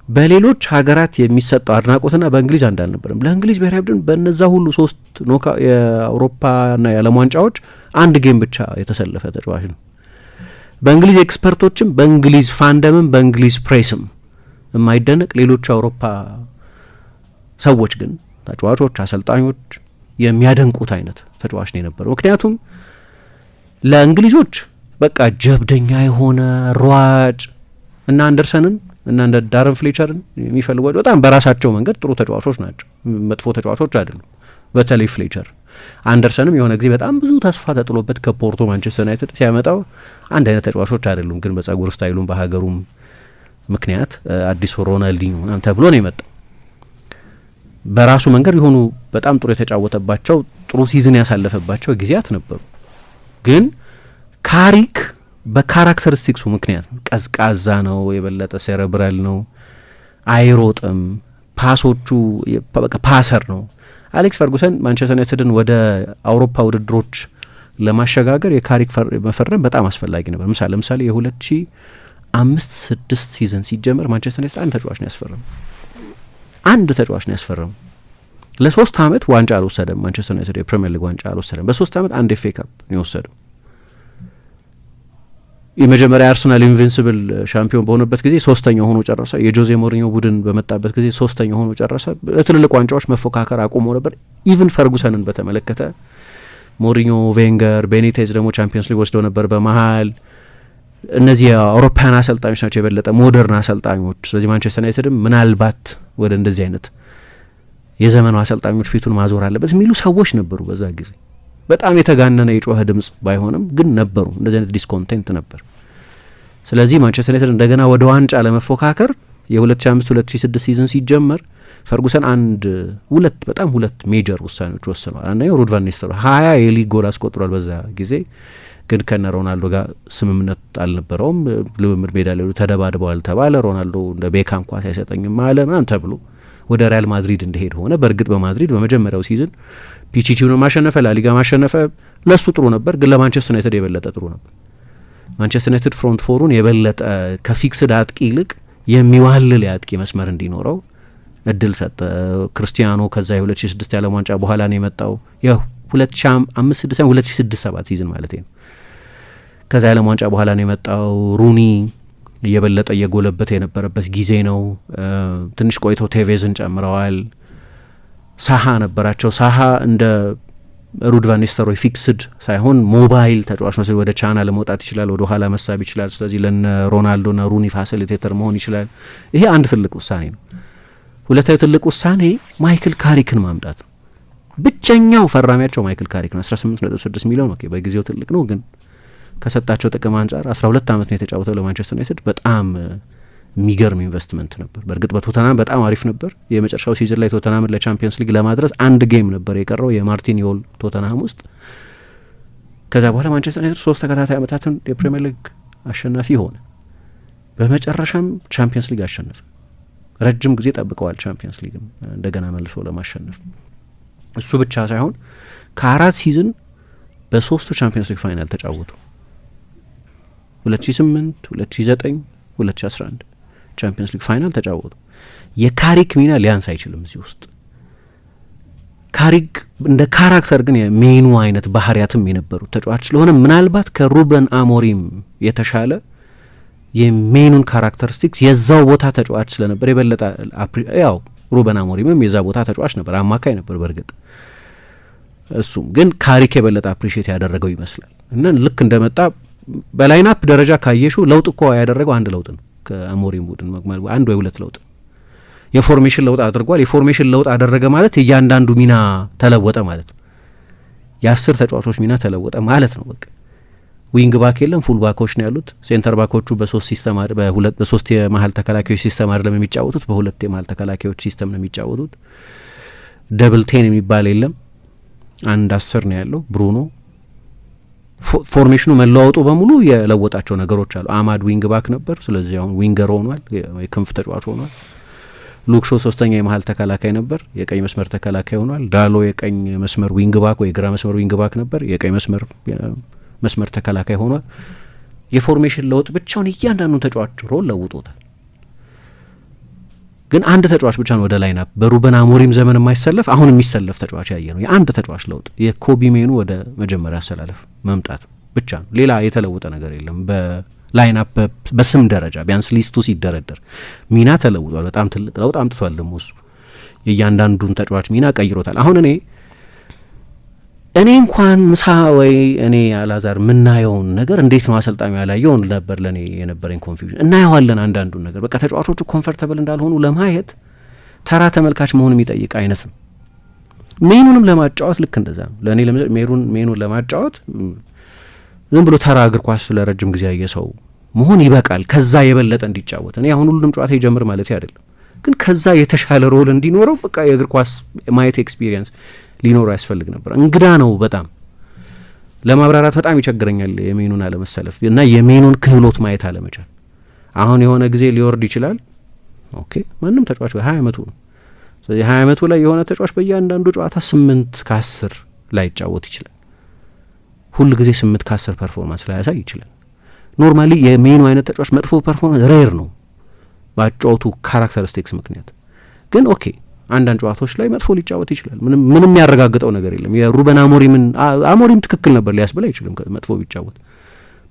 በሌሎች ሀገራት የሚሰጠው አድናቆትና በእንግሊዝ አንድ አልነበረም። ለእንግሊዝ ብሔራዊ ቡድን በነዛ ሁሉ 3 የአውሮፓና የዓለም ዋንጫዎች አንድ ጌም ብቻ የተሰለፈ ተጫዋች ነው። በእንግሊዝ ኤክስፐርቶችም በእንግሊዝ ፋንደምም በእንግሊዝ ፕሬስም የማይደነቅ ሌሎች የአውሮፓ ሰዎች ግን ተጫዋቾች፣ አሰልጣኞች የሚያደንቁት አይነት ተጫዋች ነው የነበረው። ምክንያቱም ለእንግሊዞች በቃ ጀብደኛ የሆነ ሯጭ እና አንደርሰንን እና እንደ ዳረን ፍሌቸርን የሚፈልጓቸው በጣም በራሳቸው መንገድ ጥሩ ተጫዋቾች ናቸው፣ መጥፎ ተጫዋቾች አይደሉም። በተለይ ፍሌቸር፣ አንደርሰንም የሆነ ጊዜ በጣም ብዙ ተስፋ ተጥሎበት ከፖርቶ ማንቸስተር ዩናይትድ ሲያመጣው አንድ አይነት ተጫዋቾች አይደሉም፣ ግን በጸጉር ስታይሉም በሀገሩም ምክንያት አዲሱ ሮናልዲኞ ተብሎ ነው የመጣው። በራሱ መንገድ የሆኑ በጣም ጥሩ የተጫወተባቸው ጥሩ ሲዝን ያሳለፈባቸው ጊዜያት ነበሩ። ግን ካሪክ በካራክተሪስቲክሱ ምክንያት ቀዝቃዛ ነው፣ የበለጠ ሴሬብራል ነው፣ አይሮጥም፣ ፓሶቹ በቃ ፓሰር ነው። አሌክስ ፈርጉሰን ማንቸስተር ዩናይትድን ወደ አውሮፓ ውድድሮች ለማሸጋገር የካሪክ መፈረም በጣም አስፈላጊ ነበር። ለምሳሌ የ2005-6 ሲዝን ሲጀመር ማንቸስተር ዩናይትድ አንድ ተጫዋች ነው ያስፈረመው። ለ3 አመት ዋንጫ አልወሰደም ማንቸስተር ዩናይትድ የፕሪሚየር ሊግ ዋንጫ አልወሰደም። በ3 አመት አንድ ኤፍ ኤ ካፕ ነው የወሰደው። የመጀመሪያ አርሰናል ኢንቪንሲብል ሻምፒዮን በሆነበት ጊዜ 3ኛ ሆኖ ጨረሰ። የጆዜ ሞሪኞ ቡድን በመጣበት ጊዜ 3ኛ ሆኖ ጨረሰ። ለትልልቅ ዋንጫዎች መፎካከር አቁሞ ነበር። ኢቭን ፈርጉሰንን በተመለከተ ሞሪኞ፣ ቬንገር፣ ቤኒቴዝ ደግሞ ቻምፒየንስ ሊግ ወስደው ነበር በመሀል። እነዚህ የአውሮፓውያን አሰልጣኞች ናቸው የበለጠ ሞደርን አሰልጣኞች። ስለዚህ ማንቸስተር ዩናይትድም ምናልባት ወደ እንደዚህ አይነት የዘመኑ አሰልጣኞች ፊቱን ማዞር አለበት የሚሉ ሰዎች ነበሩ በዛ ጊዜ። በጣም የተጋነነ የጮኸ ድምጽ ባይሆንም ግን ነበሩ፣ እንደዚህ አይነት ዲስኮንቴንት ነበር። ስለዚህ ማንቸስተር ዩናይትድ እንደገና ወደ ዋንጫ ለመፎካከር የ2005-2006 ሲዝን ሲጀመር ፈርጉሰን ሁለት ሜጀር ውሳኔዎች ወስነዋል። አንደኛው ሩድ ቫን ኒስተልሮይ 20 የሊግ ጎል አስቆጥሯል በዛ ጊዜ፣ ግን ከነ ሮናልዶ ጋር ስምምነት አልነበረውም። ልምምድ ሜዳ ላይ ተደባድበዋል ተባለ። ሮናልዶ እንደ ቤካም ኳስ አይሰጠኝም አለ ምናምን ተብሎ ወደ ሪያል ማድሪድ እንደሄድ ሆነ። በእርግጥ በማድሪድ በመጀመሪያው ሲዝን ፒቺቺውን ማሸነፈ፣ ላሊጋ ማሸነፈ። ለሱ ጥሩ ነበር፣ ግን ለማንቸስተር ዩናይትድ የበለጠ ጥሩ ነበር። ማንቸስተር ዩናይትድ ፍሮንት ፎሩን የበለጠ ከፊክስድ አጥቂ ይልቅ የሚዋልል የአጥቂ መስመር እንዲኖረው እድል ሰጠ። ክርስቲያኖ ከዛ የ2006 የዓለም ዋንጫ በኋላ ነው የመጣው። የ2005-2006 ሲዝን ማለት ነው። ከዛ የዓለም ዋንጫ በኋላ ነው የመጣው። ሩኒ እየበለጠ እየጎለበተ የነበረበት ጊዜ ነው። ትንሽ ቆይቶ ቴቬዝን ጨምረዋል። ሳሃ ነበራቸው። ሳሃ እንደ ሩድ ቫን ኒስተልሮይ ፊክስድ ሳይሆን ሞባይል ተጫዋች ነው። ወደ ቻና ለመውጣት ይችላል፣ ወደ ኋላ መሳብ ይችላል። ስለዚህ ለነ ሮናልዶና ሩኒ ፋሲሊቴተር መሆን ይችላል። ይሄ አንድ ትልቅ ውሳኔ ነው። ሁለተኛው ትልቅ ውሳኔ ማይክል ካሪክን ማምጣት ነው። ብቸኛው ፈራሚያቸው ማይክል ካሪክ ነው። 18.6 ሚሊዮን ኦኬ፣ በጊዜው ትልቅ ነው፣ ግን ከሰጣቸው ጥቅም አንጻር 12 ዓመት ነው የተጫወተው ለማንቸስተር ዩናይትድ። በጣም የሚገርም ኢንቨስትመንት ነበር። በእርግጥ በቶተናም በጣም አሪፍ ነበር። የመጨረሻው ሲዝን ላይ ቶተናምን ለቻምፒየንስ ሊግ ለማድረስ አንድ ጌም ነበር የቀረው የማርቲን ዮል ቶተናም ውስጥ። ከዛ በኋላ ማንቸስተር ዩናይትድ 3 ተከታታይ ዓመታትን የፕሪሚየር ሊግ አሸናፊ ሆነ። በመጨረሻም ቻምፒየንስ ሊግ አሸነፈ። ረጅም ጊዜ ጠብቀዋል ቻምፒየንስ ሊግም እንደገና መልሶ ለማሸነፍ። እሱ ብቻ ሳይሆን ከ4 ሲዝን በ3ቱ ቻምፒየንስ ሊግ ፋይናል ተጫወቱ። 2008፣ 2009፣ 2011 ቻምፒየንስ ሊግ ፋይናል ተጫወቱ። የካሪክ ሚና ሊያንስ አይችልም እዚህ ውስጥ። ካሪክ እንደ ካራክተር ግን የሜኑ አይነት ባህሪያትም የነበሩት ተጫዋች ስለሆነ ምናልባት ከሩበን አሞሪም የተሻለ የሜኑን ካራክተሪስቲክስ የዛው ቦታ ተጫዋች ስለነበር የበለጠ ያው ሩበን አሞሪምም የዛ ቦታ ተጫዋች ነበር፣ አማካይ ነበር በእርግጥ። እሱም ግን ካሪክ የበለጠ አፕሪሺየት ያደረገው ይመስላል። እና ልክ እንደመጣ በላይናፕ ደረጃ ካየሹ ለውጥ እኮ ያደረገው አንድ ለውጥ ነው ከአሞሪም ቡድን አንድ ወይ ሁለት ለውጥ። የፎርሜሽን ለውጥ አድርጓል። የፎርሜሽን ለውጥ አደረገ ማለት እያንዳንዱ ሚና ተለወጠ ማለት ነው። የ10 ተጫዋቾች ሚና ተለወጠ ማለት ነው። በቃ ዊንግ ባክ የለም፣ ፉል ባኮች ነው ያሉት። ሴንተር ባኮቹ በሶስት የመሀል ተከላካዮች ሲስተም አይደለም የሚጫወቱት፣ በሁለት የመሀል ተከላካዮች ሲስተም ነው የሚጫወቱት። ደብል ቴን የሚባል የለም፣ አንድ 10 ነው ያለው ብሩኖ። ፎርሜሽኑ መለዋወጡ በሙሉ የለወጣቸው ነገሮች አሉ። አማድ ዊንግ ባክ ነበር፣ ስለዚህ አሁን ዊንገር ሆኗል፣ የክንፍ ተጫዋች ሆኗል። ሉክሾ 3ኛ የመሀል ተከላካይ ነበር፣ የቀኝ መስመር ተከላካይ ሆኗል። ዳሎ የቀኝ መስመር ዊንግ ባክ ወይ ግራ መስመር ዊንግ ባክ ነበር፣ የቀኝ መስመር ተከላካይ ሆኗል። የፎርሜሽን ለውጥ ብቻውን እያንዳንዱን ተጫዋች ሮል ለውጦታል። ግን አንድ ተጫዋች ብቻ ነው ወደ ላይናፕ በሩበን አሞሪም ዘመን የማይሰለፍ አሁን የሚሰለፍ ተጫዋች ያየ ነው። የአንድ ተጫዋች ለውጥ የኮቢ ሜኑ ወደ መጀመሪያ አሰላለፍ መምጣት ብቻ ነው። ሌላ የተለወጠ ነገር የለም። በላይናፕ በስም ደረጃ ቢያንስ ሊስቱ ሲደረደር ሚና ተለውጧል። በጣም ትልቅ ለውጥ አምጥቷል። ደግሞ እሱ የእያንዳንዱን ተጫዋች ሚና ቀይሮታል። አሁን እኔ እንኳን ምሳ ወይ እኔ አላዛር የምናየውን ነገር እንዴት ነው አሰልጣኙ ያላየውን ነበር ለእኔ የነበረኝ ኮንፊውዥን። እናየዋለን አንዳንዱን ነገር በቃ ተጫዋቾቹ ኮንፈርተብል እንዳልሆኑ ለማየት ተራ ተመልካች መሆን የሚጠይቅ አይነት ነው። ሜኑንም ለማጫወት ልክ እንደዛ ነው። ለእኔ ሜኑን ለማጫወት ዝም ብሎ ተራ እግር ኳስ ለረጅም ጊዜ ያየ ሰው መሆን ይበቃል። ከዛ የበለጠ እንዲጫወት እኔ አሁን ሁሉንም ጨዋታ ይጀምር ማለት አይደለም፣ ግን ከዛ የተሻለ ሮል እንዲኖረው በቃ የእግር ኳስ ማየት ኤክስፒሪየንስ ሊኖረው ያስፈልግ ነበር። እንግዳ ነው በጣም ለማብራራት በጣም ይቸግረኛል የሜኑን አለመሰለፍ እና የሜኑን ክህሎት ማየት አለመቻል። አሁን የሆነ ጊዜ ሊወርድ ይችላል። ኦኬ ማንም ተጫዋች 20 ዓመቱ ነው። ስለዚህ 20 ዓመቱ ላይ የሆነ ተጫዋች በእያንዳንዱ ጨዋታ 8 ከ10 ላይ ይጫወት ይችላል። ሁል ጊዜ 8 ከ10 ፐርፎርማንስ ላይ ያሳይ ይችላል። ኖርማሊ የሜኑ አይነት ተጫዋች መጥፎ ፐርፎርማንስ ሬር ነው ባጫወቱ ካራክተሪስቲክስ ምክንያት። ግን ኦኬ አንዳንድ ጨዋታዎች ላይ መጥፎ ሊጫወት ይችላል። ምንም ያረጋግጠው ነገር የለም። የሩበን አሞሪም ትክክል ነበር ሊያስብል አይችልም መጥፎ ቢጫወት።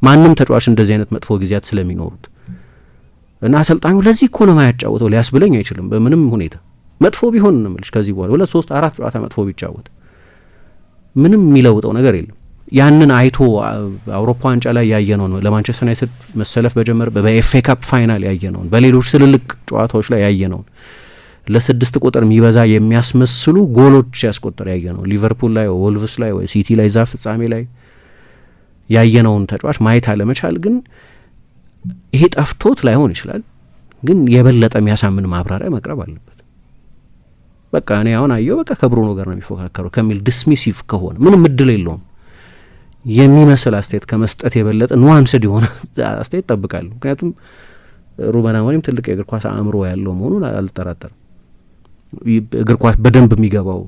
ማንም ተጫዋች እንደዚህ አይነት መጥፎ ጊዜያት ስለሚኖሩት እና አሰልጣኙ ለዚህ እኮ ነው ማያጫወተው ሊያስብለኝ አይችልም በምንም ሁኔታ። መጥፎ ቢሆን ነው የምልሽ ከዚህ በኋላ 2 3 4 ጨዋታ መጥፎ ቢጫወት ምንም የሚለውጠው ነገር የለም። ያንን አይቶ አውሮፓ ዋንጫ ላይ ያየነውን ለማንቸስተር ዩናይትድ መሰለፍ በጀመረ በኤፍኤ ካፕ ፋይናል ያየነውን በሌሎች ትልልቅ ጨዋታዎች ላይ ያየነውን ለ6 ቁጥር የሚበዛ የሚያስመስሉ ጎሎች ሲያስቆጥር ያየነው ሊቨርፑል ላይ ወልቭስ ላይ ወይ ሲቲ ላይ ዛ ፍጻሜ ላይ ያየነውን ተጫዋች ማየት አለመቻል ግን ይሄ ጠፍቶት ላይሆን ይችላል፣ ግን የበለጠ የሚያሳምን ማብራሪያ መቅረብ አለበት። በቃ እኔ አሁን አየው በቃ ከብሩኖ ጋር ነው የሚፎካከረው ከሚል ዲስሚሲቭ ከሆነ ምንም እድል የለውም የሚመስል አስተያየት ከመስጠት የበለጠ ኑዋንስድ የሆነ አስተያየት ጠብቃለሁ። ምክንያቱም ሩበን አሞሪም ትልቅ የእግር ኳስ አእምሮ ያለው መሆኑን አልጠራጠርም። እግር ኳስ በደንብ የሚገባው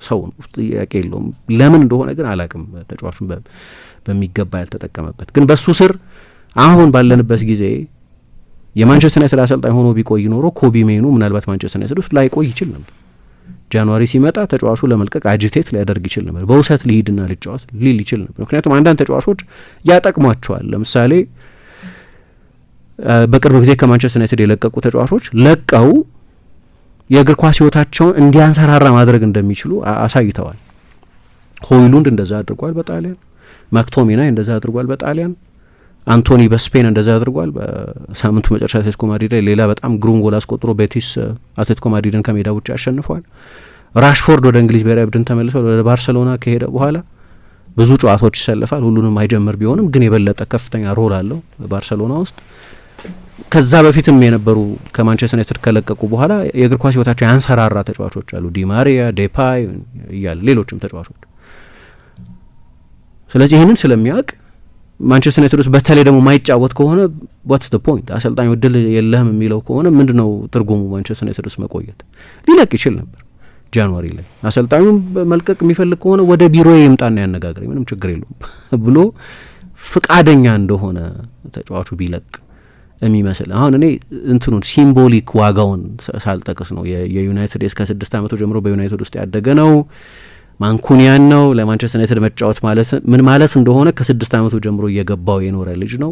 ሰው ነው፣ ጥያቄ የለውም። ለምን እንደሆነ ግን አላቅም ተጫዋቹን በሚገባ ያልተጠቀመበት። ግን በሱ ስር አሁን ባለንበት ጊዜ የማንቸስተር ዩናይትድ አሰልጣኝ ሆኖ ቢቆይ ኖሮ ኮቢ ሜኑ ምናልባት ማንቸስተር ዩናይትድ ውስጥ ላይቆይ ይችል ነበር። ጃንዋሪ ሲመጣ ተጫዋቹ ለመልቀቅ አጂቴት ሊያደርግ ይችል ነበር። በውሰት ሊሂድና ሊጫወት ሊል ይችል ነበር። ምክንያቱም አንዳንድ ተጫዋቾች ያጠቅሟቸዋል። ለምሳሌ በቅርብ ጊዜ ከማንቸስተር ዩናይትድ የለቀቁ ተጫዋቾች ለቀው የእግር ኳስ ህይወታቸውን እንዲያንሰራራ ማድረግ እንደሚችሉ አሳይተዋል። ሆይሉንድ እንደዛ አድርጓል በጣሊያን፣ ማክቶሚናይ እንደዛ አድርጓል በጣሊያን፣ አንቶኒ በስፔን እንደዛ አድርጓል። በሳምንቱ መጨረሻ አትሌቲኮ ማድሪድ ላይ ሌላ በጣም ግሩም ጎል አስቆጥሮ ቤቲስ አትሌቲኮ ማድሪድን ከሜዳ ውጭ አሸንፏል። ራሽፎርድ ወደ እንግሊዝ ብሔራዊ ቡድን ተመልሷል። ወደ ባርሰሎና ከሄደ በኋላ ብዙ ጨዋታዎች ይሰልፋል። ሁሉንም አይጀምር ቢሆንም ግን የበለጠ ከፍተኛ ሮል አለው ባርሰሎና ውስጥ። ከዛ በፊትም የነበሩ ከማንቸስተር ዩናይትድ ከለቀቁ በኋላ የእግር ኳስ ህይወታቸው ያንሰራራ ተጫዋቾች አሉ፣ ዲማሪያ፣ ዴፓይ እያለ ሌሎችም ተጫዋቾች። ስለዚህ ይህንን ስለሚያውቅ ማንቸስተር ዩናይትድ ውስጥ በተለይ ደግሞ ማይጫወት ከሆነ ዋትስ ዘ ፖይንት? አሰልጣኙ እድል የለህም የሚለው ከሆነ ምንድነው ትርጉሙ? ማንቸስተር ዩናይትድ ውስጥ መቆየት ሊለቅ ይችል ነበር ጃንዋሪ ላይ። አሰልጣኙ መልቀቅ የሚፈልግ ከሆነ ወደ ቢሮ ይምጣና ያነጋግረኝ ምንም ችግር የለውም ብሎ ፍቃደኛ እንደሆነ ተጫዋቹ ቢለቅ የሚመስል። አሁን እኔ እንትኑን ሲምቦሊክ ዋጋውን ሳልጠቅስ ነው የዩናይትድ እስከ 6 ዓመቱ ጀምሮ በዩናይትድ ውስጥ ያደገ ነው። ማንኩኒያን ነው። ለማንቸስተር ዩናይትድ መጫወት ማለት ምን ማለት እንደሆነ ከ6 ዓመቱ ጀምሮ እየገባው የኖረ ልጅ ነው።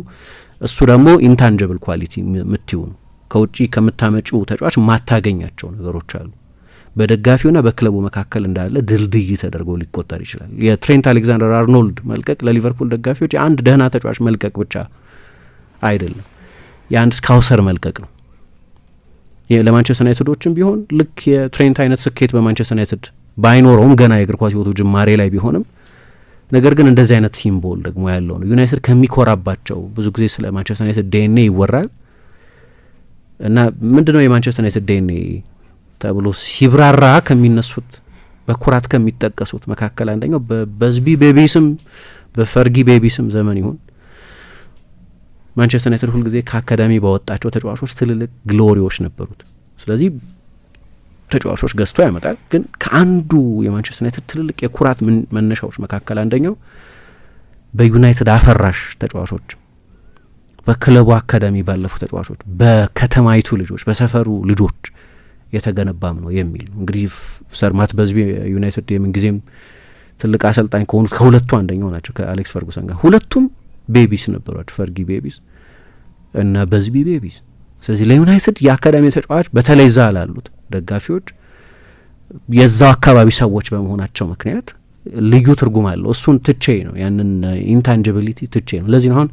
እሱ ደግሞ ኢንታንጀብል ኳሊቲ የምትዩ ነው። ከውጪ ከምታመጪው ተጫዋች ማታገኛቸው ነገሮች አሉ። በደጋፊውና በክለቡ መካከል እንዳለ ድልድይ ተደርጎ ሊቆጠር ይችላል። የትሬንት አሌክዛንደር አርኖልድ መልቀቅ ለሊቨርፑል ደጋፊዎች የአንድ ደህና ተጫዋች መልቀቅ ብቻ አይደለም፣ የአንድ ስካውሰር መልቀቅ ነው። ለማንቸስተር ዩናይትዶችም ቢሆን ልክ የትሬንት አይነት ስኬት በማንቸስተር ዩናይትድ ባይኖረውም ገና የእግር ኳስ ህይወቱ ጅማሬ ላይ ቢሆንም ነገር ግን እንደዚህ አይነት ሲምቦል ደግሞ ያለው ነው። ዩናይትድ ከሚኮራባቸው ብዙ ጊዜ ስለ ማንቸስተር ዩናይትድ ዲኤንኤ ይወራል እና ምንድነው የማንቸስተር ዩናይትድ ዲኤንኤ ተብሎ ሲብራራ ከሚነሱት በኩራት ከሚጠቀሱት መካከል አንደኛው በበዝቢ ቤቢስም በፈርጊ ቤቢስም ዘመን ይሁን ማንቸስተር ዩናይትድ ሁልጊዜ ከአካዳሚ ባወጣቸው ተጫዋቾች ትልልቅ ግሎሪዎች ነበሩት። ስለዚህ ተጫዋቾች ገዝቶ ያመጣል። ግን ከአንዱ የማንቸስተር ዩናይትድ ትልልቅ የኩራት መነሻዎች መካከል አንደኛው በዩናይትድ አፈራሽ ተጫዋቾች፣ በክለቡ አካዳሚ ባለፉ ተጫዋቾች፣ በከተማይቱ ልጆች፣ በሰፈሩ ልጆች የተገነባም ነው የሚል እንግዲህ ሰር ማት በዝቢ ዩናይትድ የምንጊዜም ትልቅ አሰልጣኝ ከሆኑት ከሁለቱ አንደኛው ናቸው ከአሌክስ ፈርጉሰን ጋር። ሁለቱም ቤቢስ ነበሯቸው፣ ፈርጊ ቤቢስ እና በዝቢ ቤቢስ። ስለዚህ ለዩናይትድ የአካዳሚ ተጫዋች በተለይ ዛ ላሉት ደጋፊዎች የዛው አካባቢ ሰዎች በመሆናቸው ምክንያት ልዩ ትርጉም አለው። እሱን ትቼ ነው ያንን ኢንታንጂቢሊቲ ትቼ ነው። ለዚህ ነው አሁን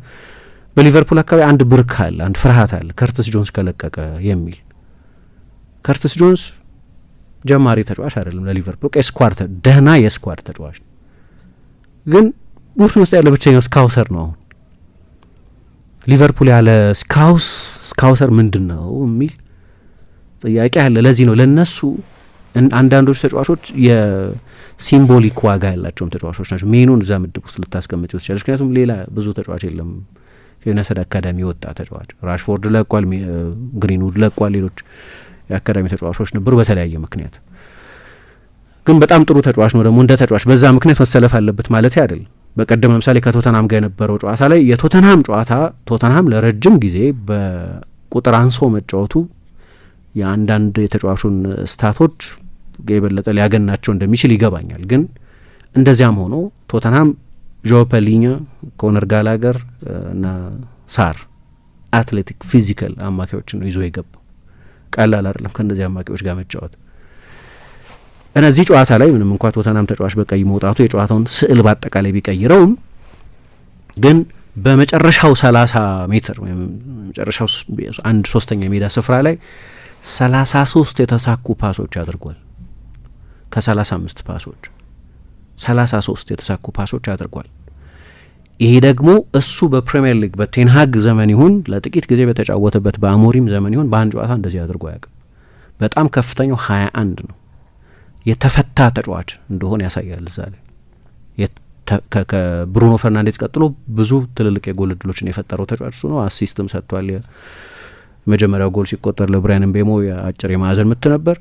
በሊቨርፑል አካባቢ አንድ ብርክ አለ፣ አንድ ፍርሃት አለ ከርትስ ጆንስ ከለቀቀ የሚል። ከርትስ ጆንስ ጀማሪ ተጫዋች አይደለም ለሊቨርፑል፣ የስኳድ ደህና የስኳድ ተጫዋች ግን ቡድን ውስጥ ያለ ብቸኛው ስካውሰር ነው። አሁን ሊቨርፑል ያለ ስካውሰር ምንድን ነው የሚል ጥያቄ አለ። ለዚህ ነው ለነሱ አንዳንዶች ተጫዋቾች የሲምቦሊክ ዋጋ ያላቸውም ተጫዋቾች ናቸው። ሜኑን እዛ ምድብ ውስጥ ልታስቀምጥ ይችላል። ምክንያቱም ሌላ ብዙ ተጫዋች የለም ከዩናይትድ አካዳሚ የወጣ ተጫዋች። ራሽፎርድ ለቋል፣ ግሪንውድ ለቋል፣ ሌሎች የአካዳሚ ተጫዋቾች ነበሩ በተለያየ ምክንያት። ግን በጣም ጥሩ ተጫዋች ነው ደግሞ እንደ ተጫዋች በዛ ምክንያት መሰለፍ አለበት ማለት አይደለም። በቀደም ለምሳሌ ከቶተንሃም ጋር የነበረው ጨዋታ ላይ የቶተንሃም ጨዋታ ቶተንሃም ለረጅም ጊዜ በቁጥር አንሶ መጫወቱ የአንዳንድ የተጫዋቹን ስታቶች የበለጠ ሊያገናቸው እንደሚችል ይገባኛል። ግን እንደዚያም ሆኖ ቶተንሃም ጆ ፐሊኛ፣ ኮነር ጋላገር እና ሳር አትሌቲክ ፊዚካል አማካዮችን ነው ይዞ የገባው። ቀላል አይደለም ከእነዚህ አማካዮች ጋር መጫወት። እነዚህ ጨዋታ ላይ ምንም እንኳ ቶተንሃም ተጫዋች በቀይ መውጣቱ የጨዋታውን ስዕል በአጠቃላይ ቢቀይረውም ግን በመጨረሻው 30 ሜትር ወይም መጨረሻው 1/3 የሜዳ ስፍራ ላይ 33 የተሳኩ ፓሶች አድርጓል። ከ35 ፓሶች 33 የተሳኩ ፓሶች አድርጓል። ይሄ ደግሞ እሱ በፕሪሚየር ሊግ በቴንሃግ ዘመን ይሁን ለጥቂት ጊዜ በተጫወተበት በአሞሪም ዘመን ይሁን በአንድ ጨዋታ እንደዚህ አድርጎ አያውቅም። በጣም ከፍተኛው 21 ነው። የተፈታ ተጫዋች እንደሆነ ያሳያል። እዛ ላይ ከብሩኖ ፈርናንዴዝ ቀጥሎ ብዙ ትልልቅ የጎል እድሎችን የፈጠረው ተጫዋች እሱ ነው። አሲስትም ሰጥቷል። የመጀመሪያው ጎል ሲቆጠር ለብራያን ምቤሞ የአጭር የማዕዘን ምት ነበር።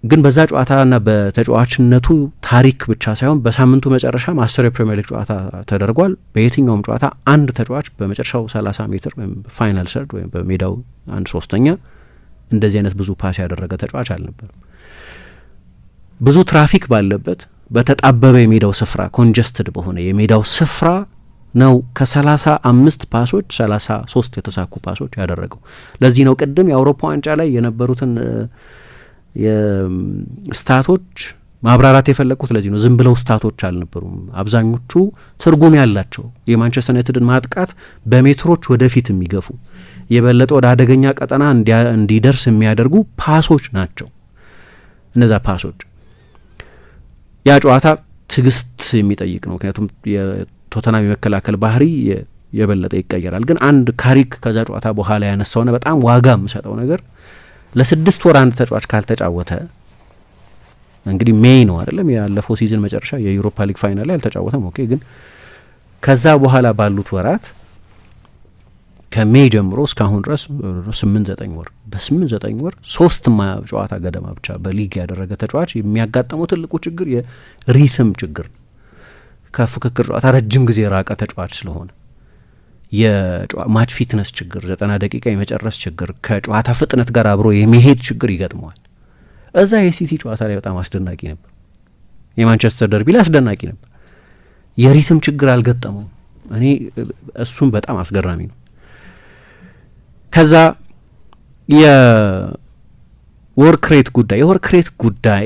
ግን በዛ ጨዋታና በተጫዋችነቱ ታሪክ ብቻ ሳይሆን በሳምንቱ መጨረሻም 10 የፕሪሚየር ሊግ ጨዋታ ተደርጓል። በየትኛውም ጨዋታ አንድ ተጫዋች በመጨረሻው 30 ሜትር ወይም ፋይናል ሰርድ ወይም በሜዳው 1/3 እንደዚህ አይነት ብዙ ፓስ ያደረገ ተጫዋች አልነበርም። ብዙ ትራፊክ ባለበት በተጣበበ የሜዳው ስፍራ ኮንጀስትድ በሆነ የሜዳው ስፍራ ነው ከ35 ፓሶች 33 የተሳኩ ፓሶች ያደረገው። ለዚህ ነው ቅድም የአውሮፓ ዋንጫ ላይ የነበሩትን የስታቶች ማብራራት የፈለግኩት። ለዚህ ነው ዝም ብለው ስታቶች አልነበሩም። አብዛኞቹ ትርጉም ያላቸው የማንቸስተር ዩናይትድን ማጥቃት በሜትሮች ወደፊት የሚገፉ የበለጠ ወደ አደገኛ ቀጠና እንዲደርስ የሚያደርጉ ፓሶች ናቸው። እነዛ ፓሶች ያ ጨዋታ ትዕግስት የሚጠይቅ ነው። ምክንያቱም የቶተንሃም የመከላከል ባህሪ የበለጠ ይቀየራል። ግን አንድ ካሪክ ከዛ ጨዋታ በኋላ ያነሳውና በጣም ዋጋ የምሰጠው ነገር ለ6 ወር አንድ ተጫዋች ካልተጫወተ እንግዲህ ሜይ ነው አይደለም ያለፈው ሲዝን መጨረሻ የዩሮፓ ሊግ ፋይናል ላይ አልተጫወተም። ኦኬ ግን ከዛ በኋላ ባሉት ወራት ከሜይ ጀምሮ እስካሁን ድረስ 8-9 ወር በ8-9 ወር 3 ጨዋታ ገደማ ብቻ በሊግ ያደረገ ተጫዋች የሚያጋጥመው ትልቁ ችግር የሪትም ችግር፣ ከፉክክር ጨዋታ ረጅም ጊዜ የራቀ ተጫዋች ስለሆነ የማች ፊትነስ ችግር፣ 90 ደቂቃ የመጨረስ ችግር፣ ከጨዋታ ፍጥነት ጋር አብሮ የሚሄድ ችግር ይገጥመዋል። እዛ የሲቲ ጨዋታ ላይ በጣም አስደናቂ ነበር። የማንቸስተር ደርቢ ላይ አስደናቂ ነበር። የሪትም ችግር አልገጠመውም። እኔ እሱም በጣም አስገራሚ ነው። ከዛ የወርክሬት ጉዳይ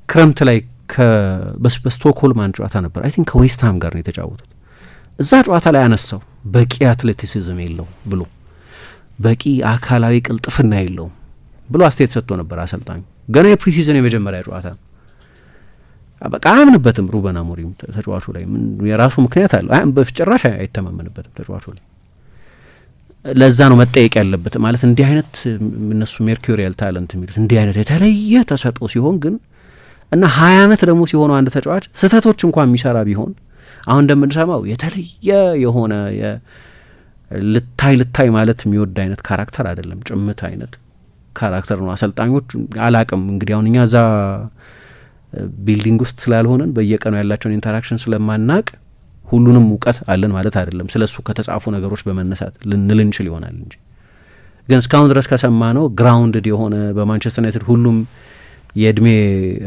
ክረምት ላይ በስቶክሆልም አንድ ጨዋታ ነበር። አይ ቲንክ ከዌስትሃም ጋር ነው የተጫወቱት። እዛ ጨዋታ ላይ አነሳው በቂ አትሌቲሲዝም የለውም ብሎ በቂ አካላዊ ቅልጥፍና የለውም ብሎ አስተያየት ሰጥቶ ነበር አሰልጣኙ። ገና የፕሪሲዝን የመጀመሪያ ጨዋታ በቃ አያምንበትም ሩበን አሞሪም ተጫዋቹ ላይ። የራሱ ምክንያት አለው። በጭራሽ አይተማመንበትም ተጫዋቹ ላይ። ለዛ ነው መጠየቅ ያለበት። ማለት እንዲህ አይነት እነሱ ሜርኩሪያል ታለንት የሚሉት እንዲህ አይነት የተለየ ተሰጥኦ ሲሆን ግን እና 20 ዓመት ደግሞ ሲሆነው አንድ ተጫዋች ስህተቶች እንኳን የሚሰራ ቢሆን አሁን እንደምንሰማው የተለየ የሆነ ልታይ ማለት የሚወድ አይነት ካራክተር አይደለም። ጭምት አይነት ካራክተር ነው። አሰልጣኞች አላቅም እንግዲህ አሁን እኛ እዛ ቢልዲንግ ውስጥ ስላልሆነን በየቀኑ ያላቸውን ኢንተራክሽን ስለማናቅ ሁሉንም እውቀት አለን ማለት አይደለም። ስለሱ ከተጻፉ ነገሮች በመነሳት ልንል እንችል ይሆናል እንጂ ግን እስካሁን ድረስ ከሰማ ነው ግራውንድድ የሆነ በማንቸስተር ዩናይትድ ሁሉም የእድሜ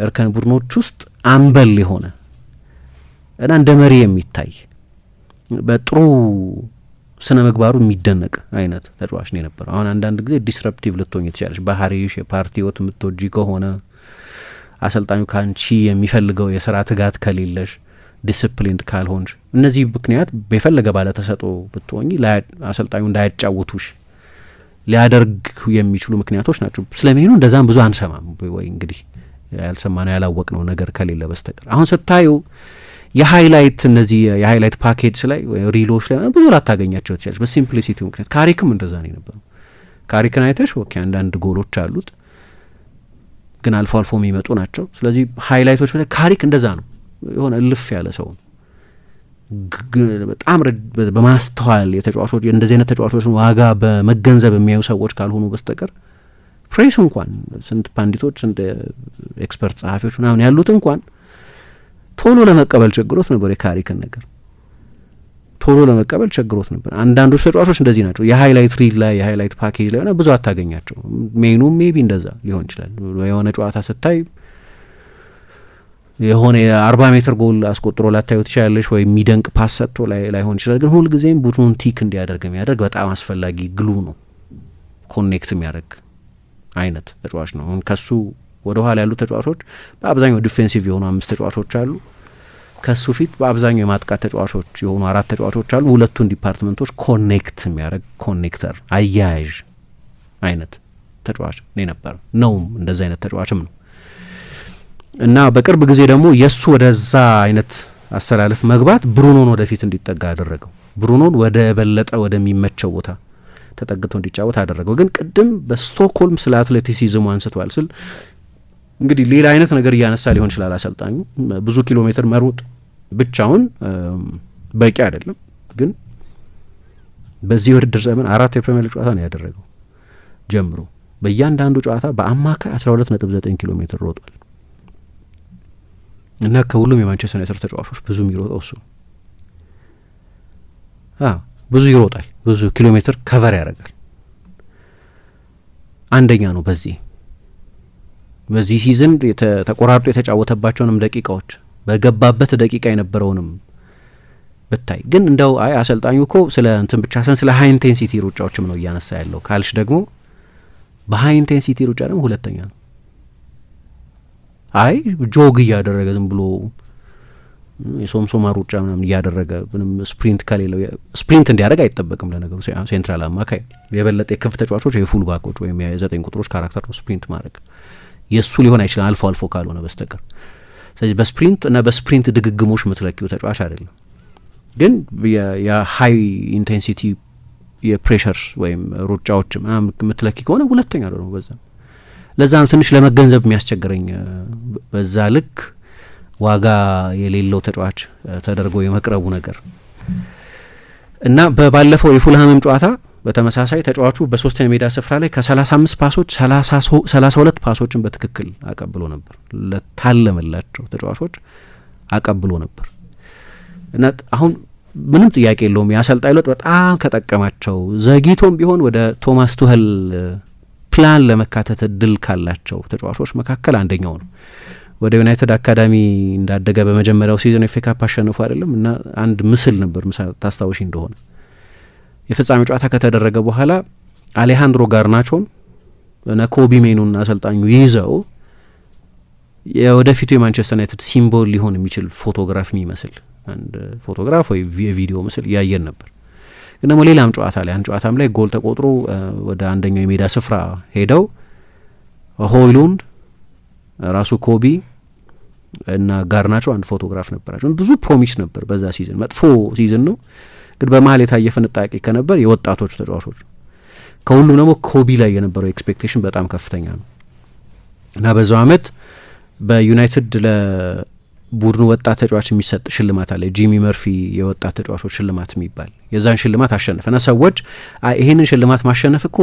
እርከን ቡድኖች ውስጥ አምበል የሆነ እና እንደ መሪ የሚታይ በጥሩ ስነ ምግባሩ የሚደነቅ አይነት ተጫዋች ነው የነበረው። አሁን አንዳንድ ጊዜ ዲስረፕቲቭ ልትሆኝ ትችላለች። ባህሪሽ የፓርቲ ህይወት የምትወጂ ከሆነ አሰልጣኙ ካንቺ የሚፈልገው የስራ ትጋት ከሌለሽ፣ ዲስፕሊንድ ካልሆንሽ፣ እነዚህ ምክንያት በፈለገ ባለ ተሰጥኦ ብትሆኚ አሰልጣኙ እንዳያጫውቱሽ ሊያደርግ የሚችሉ ምክንያቶች ናቸው። ስለሚሆኑ እንደዛም ብዙ አንሰማም ወይ እንግዲህ ያልሰማነው ያላወቅነው ነገር ከሌለ በስተቀር አሁን ስታዩ የሃይላይት እነዚህ የሃይላይት ፓኬጅ ላይ ወይ ሪሎች ላይ ብዙ ላታገኛቸው ትችላለች በሲምፕሊሲቲ ምክንያት። ካሪክም እንደዛ ነው የነበረው። ካሪክን አይተሽ ኦኬ አንዳንድ ጎሎች አሉት ግን አልፎ አልፎ የሚመጡ ናቸው። ስለዚህ ሃይላይቶች ላይ ካሪክ እንደዛ ነው። የሆነ እልፍ ያለ ሰው ነው። በጣም በማስተዋል የተጫዋቾች እንደዚህ አይነት ተጫዋቾችን ዋጋ በመገንዘብ የሚያዩ ሰዎች ካልሆኑ በስተቀር ፕሬሱ እንኳን ስንት ፓንዲቶች ስንት ኤክስፐርት ጸሐፊዎች ምናምን ያሉት እንኳን ቶሎ ለመቀበል ቸግሮት ነበር። የካሪክን ነገር ቶሎ ለመቀበል ቸግሮት ነበር። አንዳንዶች ተጫዋቾች እንደዚህ ናቸው። የሃይላይት ሪል ላይ የሃይላይት ፓኬጅ ላይ ሆነ ብዙ አታገኛቸው። ሜኑም ሜቢ እንደዛ ሊሆን ይችላል። የሆነ ጨዋታ ስታይ የሆነ የ40 ሜትር ጎል አስቆጥሮ ላታዩ ትችላለች፣ ወይ የሚደንቅ ፓስ ሰጥቶ ላይሆን ይችላል። ግን ሁልጊዜም ቡድኑን ቲክ እንዲያደርግ የሚያደርግ በጣም አስፈላጊ ግሉ ነው። ኮኔክት የሚያደርግ አይነት ተጫዋች ነው። አሁን ከሱ ወደ ኋላ ያሉ ተጫዋቾች በአብዛኛው ዲፌንሲቭ የሆኑ 5 ተጫዋቾች አሉ። ከሱ ፊት በአብዛኛው የማጥቃት ተጫዋቾች የሆኑ 4 ተጫዋቾች አሉ። ሁለቱን ዲፓርትመንቶች ኮኔክት የሚያደርግ ኮኔክተር አያያዥ አይነት ተጫዋች ነው የነበረው ነውም እንደዛ አይነት ተጫዋችም ነው እና በቅርብ ጊዜ ደግሞ የሱ ወደዛ አይነት አሰላለፍ መግባት ብሩኖን ወደፊት እንዲጠጋ አደረገው። ብሩኖን ወደ በለጠ ወደሚመቸው ቦታ ተጠግቶ እንዲጫወት አደረገው። ግን ቅድም በስቶክሆልም ስለ አትሌቲሲዝሙ አንስቷል ስል እንግዲህ ሌላ አይነት ነገር እያነሳ ሊሆን ይችላል። አሰልጣኙ ብዙ ኪሎ ሜትር መሮጥ ብቻውን በቂ አይደለም። ግን በዚህ ውድድር ዘመን 4 የፕሪሚየር ሊግ ጨዋታ ነው ያደረገው ጀምሮ በእያንዳንዱ ጨዋታ በአማካይ 12.9 ኪሎ ሜትር ሮጧል እና ከሁሉም የማንቸስተር ዩናይትድ ተጫዋቾች ብዙ የሚሮጠው እሱ ብዙ ይሮጣል፣ ብዙ ኪሎ ሜትር ከቨር ያደርጋል። አንደኛ ነው በዚህ ሲዝን ተቆራርጦ የተጫወተባቸውንም ደቂቃዎች በገባበት ደቂቃ የነበረውንም ብታይ ግን እንደው አሰልጣኙ እኮ ስለ እንትን ብቻ ሳይሆን ስለ ሃይ ኢንቴንሲቲ ሩጫዎችም ነው እያነሳ ያለው ካልሽ ደግሞ በሃይ ኢንቴንሲቲ ሩጫ ደግሞ ሁለተኛ ነው። ጆግ እያደረገ ዝም ብሎ የሶምሶማ ሩጫ ምናምን እያደረገ ምንም ስፕሪንት ከሌለው ስፕሪንት እንዲያደርግ አይጠበቅም። ለነገሩ ሴንትራል አማካይ የበለጠ የክንፍ ተጫዋቾች የፉል ባኮች ወይም የ9 ቁጥሮች ካራክተር ነው ስፕሪንት ማድረግ የእሱ ሊሆን አይችልም አልፎ አልፎ ካልሆነ በስተቀር። ስለዚህ በስፕሪንት እና በስፕሪንት ድግግሞች የምትለኪው ተጫዋች አይደለም። ግን የሀይ ኢንቴንሲቲ የፕሬሸር ወይም ሩጫዎች ምናምን የምትለኪ ከሆነ ሁለተኛ ነው በዛ። ለዛ ነው ትንሽ ለመገንዘብ የሚያስቸግረኝ በዛ ልክ ዋጋ የሌለው ተጫዋች ተደርጎ የመቅረቡ ነገር እና በባለፈው የፉልሃምም ጨዋታ በተመሳሳይ ተጫዋቹ በሶስተኛ ሜዳ ስፍራ ላይ ከ35 ፓሶች 32 ፓሶችን በትክክል አቀብሎ ነበር። ለታለመላቸው ተጫዋቾች አቀብሎ ነበር እና አሁን ምንም ጥያቄ የለውም የአሰልጣኝ ለውጥ በጣም ከጠቀማቸው ዘግይቶም ቢሆን ወደ ቶማስ ቱኸል ፕላን ለመካተት እድል ካላቸው ተጫዋቾች መካከል አንደኛው ነው። ወደ ዩናይትድ አካዳሚ እንዳደገ በመጀመሪያው ሲዝን ኤፍ ኤ ካፕ አሸንፎ አይደለም እና አንድ ምስል ነበር ታስታውሺ እንደሆነ የፍጻሜ ጨዋታ ከተደረገ በኋላ አሌሃንድሮ ጋርናቾን እና ኮቢ ሜኑን አሰልጣኙ ይዘው የወደፊቱ የማንቸስተር ዩናይትድ ሲምቦል ሊሆን የሚችል ፎቶግራፍ የሚመስል አንድ ፎቶግራፍ ወይ የቪዲዮ ምስል ያየን ነበር። ግን ደግሞ ሌላም ጨዋታ ላይ አንድ ጨዋታም ላይ ጎል ተቆጥሮ ወደ አንደኛው የሜዳ ስፍራ ሄደው ሆይሉንድ ራሱ ኮቢ እና ጋርናቾ አንድ ፎቶግራፍ ነበራቸው። ብዙ ፕሮሚስ ነበር በዛ ሲዝን። መጥፎ ሲዝን ነው ግን በመሀል የታየ ፍንጣቂ ከነበር የወጣቶች ተጫዋቾች ከሁሉም ደግሞ ኮቢ ላይ የነበረው ኤክስፔክቴሽን በጣም ከፍተኛ ነው እና በዛው አመት በዩናይትድ ለቡድኑ ወጣት ተጫዋች የሚሰጥ ሽልማት አለ፣ ጂሚ መርፊ የወጣት ተጫዋቾች ሽልማት የሚባል የዛን ሽልማት አሸነፈ እና ሰዎች ይህንን ሽልማት ማሸነፍ እኮ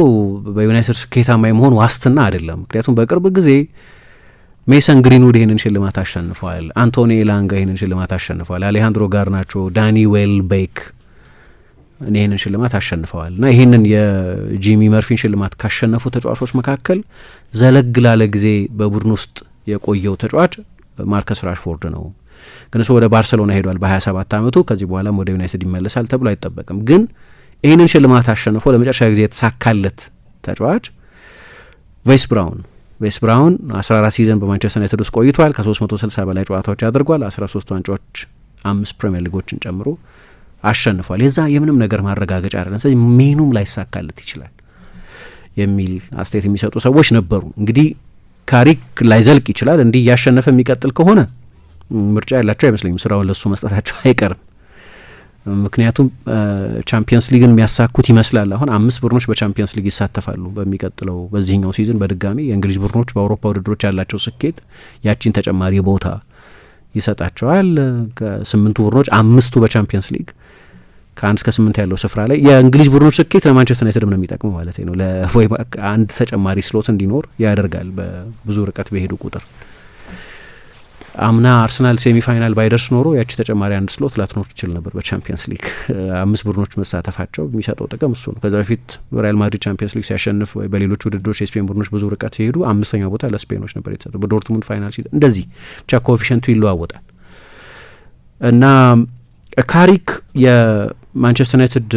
በዩናይትድ ስኬታማ የመሆን ዋስትና አይደለም። ምክንያቱም በቅርብ ጊዜ ሜሰን ግሪንውድ ይህንን ሽልማት አሸንፈዋል፣ አንቶኒ ኤላንጋ ይህንን ሽልማት አሸንፈዋል፣ አሌሃንድሮ ጋርናቾ፣ ዳኒ ዌልቤክ ይህንን ሽልማት አሸንፈዋል እና ይህንን የጂሚ መርፊን ሽልማት ካሸነፉ ተጫዋቾች መካከል ዘለግ ላለ ጊዜ በቡድን ውስጥ የቆየው ተጫዋች ማርከስ ራሽፎርድ ነው። ግን እሱ ወደ ባርሰሎና ሄዷል በ27 ዓመቱ። ከዚህ በኋላም ወደ ዩናይትድ ይመለሳል ተብሎ አይጠበቅም። ግን ይህንን ሽልማት አሸንፎ ለመጨረሻ ጊዜ የተሳካለት ተጫዋች ቬስ ብራውን 14 ሲዘን በማንቸስተር ዩናይትድ ውስጥ ቆይቷል። ከ360 በላይ ጨዋታዎች አድርጓል። 13 ዋንጫዎች 5 ፕሪሚየር ሊጎችን ጨምሮ አሸንፏል። የዛ የምንም ነገር ማረጋገጫ አይደለም። ስለዚህ ሜኑም ላይሳካለት ይችላል የሚል አስተያየት የሚሰጡ ሰዎች ነበሩ። እንግዲህ ካሪክ ላይዘልቅ ይችላል። እንዲህ እያሸነፈ የሚቀጥል ከሆነ ምርጫ ያላቸው አይመስለኝም። ስራውን ለሱ መስጠታቸው አይቀርም። ምክንያቱም ቻምፒየንስ ሊግን የሚያሳኩት ይመስላል። አሁን 5 ቡድኖች በቻምፒየንስ ሊግ ይሳተፋሉ በሚቀጥለው በዚህኛው ሲዝን በድጋሚ የእንግሊዝ ቡድኖች በአውሮፓ ውድድሮች ያላቸው ስኬት ያቺን ተጨማሪ ቦታ ይሰጣቸዋል። ከ8 ቡድኖች 5ቱ በቻምፒየንስ ሊግ ከ1 እስከ 8 ያለው ስፍራ ላይ የእንግሊዝ ቡድኖች ስኬት ለማንቸስተር ዩናይትድ ነው የሚጠቅመው ማለት ነው። ወይ አንድ ተጨማሪ ስሎት እንዲኖር ያደርጋል በብዙ ርቀት በሄዱ ቁጥር። አምና አርሰናል ሴሚፋይናል ባይደርስ ኖሮ ያቺ ተጨማሪ አንድ ስሎት ላትኖር ትችል ነበር በቻምፒየንስ ሊግ። 5 ቡድኖች መሳተፋቸው የሚሰጠው ጥቅም እሱ ነው። ከዛ በፊት ሪያል ማድሪድ ቻምፒየንስ ሊግ ሲያሸንፍ ወይ በሌሎች ውድድሮች የስፔን ቡድኖች ብዙ ርቀት ሲሄዱ 5ኛው ቦታ ለስፔኖች ነበር የተሰጠው። በዶርትሙንድ ፋይናል ሲል እንደዚህ ብቻ ኮኤፊሽንቱ ይለዋወጣል እና ካሪክ የማንቸስተር ዩናይትድ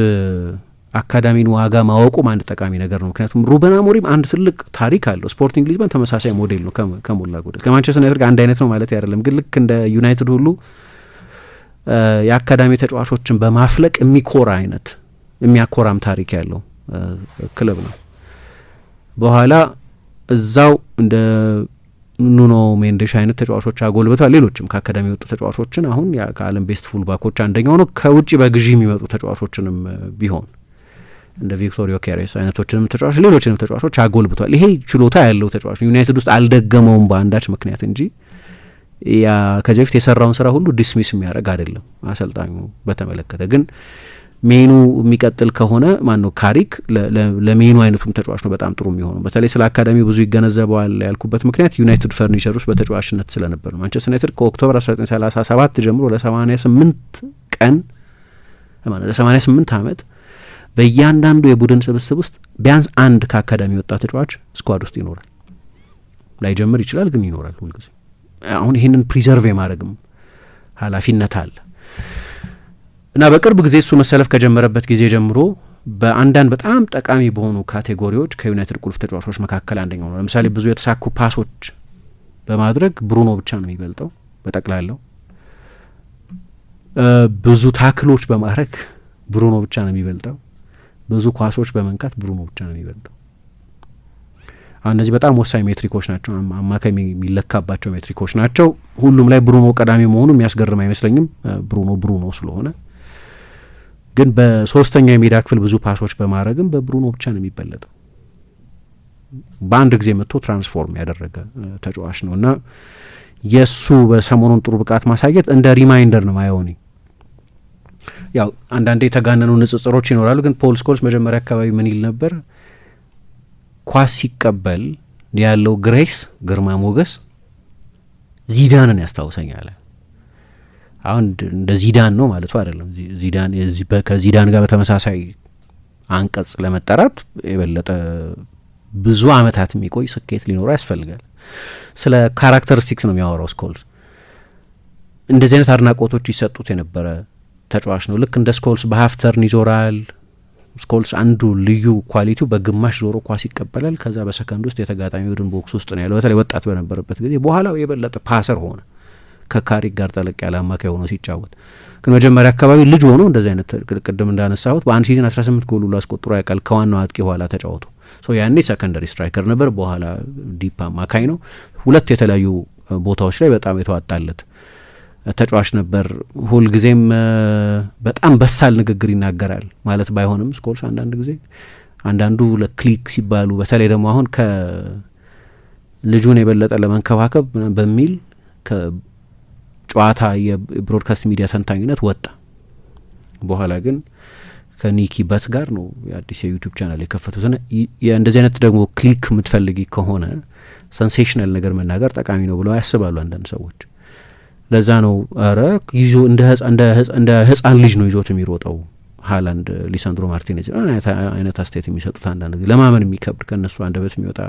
አካዳሚን ዋጋ ማወቁም አንድ ጠቃሚ ነገር ነው። ምክንያቱም ሩበን አሞሪም አንድ ትልቅ ታሪክ አለው። ስፖርቲንግ ሊዝበን ተመሳሳይ ሞዴል ነው ከሞላ ጎደል። ከማንቸስተር ዩናይትድ ጋር አንድ አይነት ነው ማለት አይደለም፣ ግን ልክ እንደ ዩናይትድ ሁሉ የአካዳሚ ተጫዋቾችን በማፍለቅ የሚኮራ አይነት የሚያኮራም ታሪክ ያለው ክለብ ነው። በኋላ እዛው እንደ ኑኖ ሜንዴሽ አይነት ተጫዋቾች አጎልብተዋል። ሌሎችም ከአካዳሚ የወጡ ተጫዋቾችን አሁን ከዓለም ቤስት ፉልባኮች አንደኛው ነው። ከውጭ በግዢ የሚመጡ ተጫዋቾችንም ቢሆን እንደ ቪክቶሪዮ ኬሬስ አይነቶችንም ተጫዋቾች ሌሎችንም ተጫዋቾች አጎልብቷል። ይሄ ችሎታ ያለው ተጫዋች ዩናይትድ ውስጥ አልደገመውም በአንዳች ምክንያት እንጂ ያ ከዚህ በፊት የሰራውን ስራ ሁሉ ዲስሚስ የሚያደርግ አይደለም። አሰልጣኙ በተመለከተ ግን ሜኑ የሚቀጥል ከሆነ ማነው ካሪክ ለሜኑ አይነቱም ተጫዋች ነው በጣም ጥሩ የሚሆነው። በተለይ ስለ አካዳሚ ብዙ ይገነዘበዋል ያልኩበት ምክንያት ዩናይትድ ፈርኒቸር ውስጥ በተጫዋችነት ስለነበር ነው። ማንቸስተር ዩናይትድ ከኦክቶበር 1937 ጀምሮ ለ88 ቀን ለ88 ዓመት በእያንዳንዱ የቡድን ስብስብ ውስጥ ቢያንስ አንድ ከአካዳሚ የወጣ ተጫዋች ስኳድ ውስጥ ይኖራል። ላይጀምር ይችላል ግን ይኖራል ሁልጊዜ። አሁን ይህንን ፕሪዘርቭ የማድረግም ኃላፊነት አለ እና በቅርብ ጊዜ እሱ መሰለፍ ከጀመረበት ጊዜ ጀምሮ በአንዳንድ በጣም ጠቃሚ በሆኑ ካቴጎሪዎች ከዩናይትድ ቁልፍ ተጫዋቾች መካከል አንደኛው ነው። ለምሳሌ ብዙ የተሳኩ ፓሶች በማድረግ ብሩኖ ብቻ ነው የሚበልጠው በጠቅላላው። ብዙ ታክሎች በማድረግ ብሩኖ ብቻ ነው የሚበልጠው። ብዙ ኳሶች በመንካት ብሩኖ ብቻ ነው የሚበልጠው። አሁን እነዚህ በጣም ወሳኝ ሜትሪኮች ናቸው፣ አማካይ የሚለካባቸው ሜትሪኮች ናቸው። ሁሉም ላይ ብሩኖ ቀዳሚ መሆኑ የሚያስገርም አይመስለኝም ብሩኖ ስለሆነ። ግን በሶስተኛው የሜዳ ክፍል ብዙ ፓሶች በማድረግም በብሩኖ ብቻ ነው የሚበለጠው። በአንድ ጊዜ መጥቶ ትራንስፎርም ያደረገ ተጫዋች ነው እና የእሱ በሰሞኑን ጥሩ ብቃት ማሳየት እንደ ሪማይንደር ነው ማየው። ያው አንዳንዴ የተጋነኑ ንጽጽሮች ይኖራሉ። ግን ፖል ስኮልስ መጀመሪያ አካባቢ ምን ይል ነበር? ኳስ ሲቀበል ያለው ግሬስ ግርማ ሞገስ ዚዳንን ያስታውሰኛል። አሁን እንደ ዚዳን ነው ማለቱ አይደለም። ዚዳን ከዚዳን ጋር በተመሳሳይ አንቀጽ ለመጠራት የበለጠ ብዙ አመታት የሚቆይ ስኬት ሊኖረው ያስፈልጋል። ስለ ካራክተሪስቲክስ ነው የሚያወራው ስኮልስ። እንደዚህ አይነት አድናቆቶች ይሰጡት የነበረ ተጫዋች ነው። ልክ እንደ ስኮልስ በሀፍተርን ይዞራል። ስኮልስ አንዱ ልዩ ኳሊቲው በግማሽ ዞሮ ኳስ ይቀበላል። ከዛ በሰከንድ ውስጥ የተጋጣሚ ቡድን ቦክስ ውስጥ ነው ያለው። በተለይ ወጣት በነበረበት ጊዜ በኋላው የበለጠ ፓሰር ሆነ። ከካሪክ ጋር ጠለቅ ያለ አማካይ ሆኖ ሲጫወት ግን መጀመሪያ አካባቢ ልጅ ሆኖ እንደዚህ አይነት ቅድም እንዳነሳሁት በአንድ ሲዝን 18 ጎል ሁሉ አስቆጥሮ ያውቃል ከዋናው አጥቂ ኋላ ተጫወቱ። ያኔ ሰከንደሪ ስትራይከር ነበር፣ በኋላ ዲፕ አማካይ ነው። ሁለት የተለያዩ ቦታዎች ላይ በጣም የተዋጣለት ተጫዋች ነበር። ሁልጊዜም በጣም በሳል ንግግር ይናገራል ማለት ባይሆንም ስኮልስ አንዳንድ ጊዜ አንዳንዱ ለክሊክ ሲባሉ በተለይ ደግሞ አሁን ከልጁን የበለጠ ለመንከባከብ በሚል ከጨዋታ የብሮድካስት ሚዲያ ተንታኝነት ወጣ። በኋላ ግን ከኒኪ በት ጋር ነው የአዲስ የዩቲዩብ ቻናል የከፈቱትና እንደዚህ አይነት ደግሞ ክሊክ የምትፈልጊ ከሆነ ሰንሴሽናል ነገር መናገር ጠቃሚ ነው ብለው ያስባሉ አንዳንድ ሰዎች። ለዛ ነው ይዞ እንደ ህፃን ልጅ ነው ይዞት የሚሮጠው ሃላንድ ሊሳንድሮ ማርቲኔዝ አይነት አስተያየት የሚሰጡት አንዳንድ ጊዜ ለማመን የሚከብድ ከእነሱ አንደበት የሚወጣ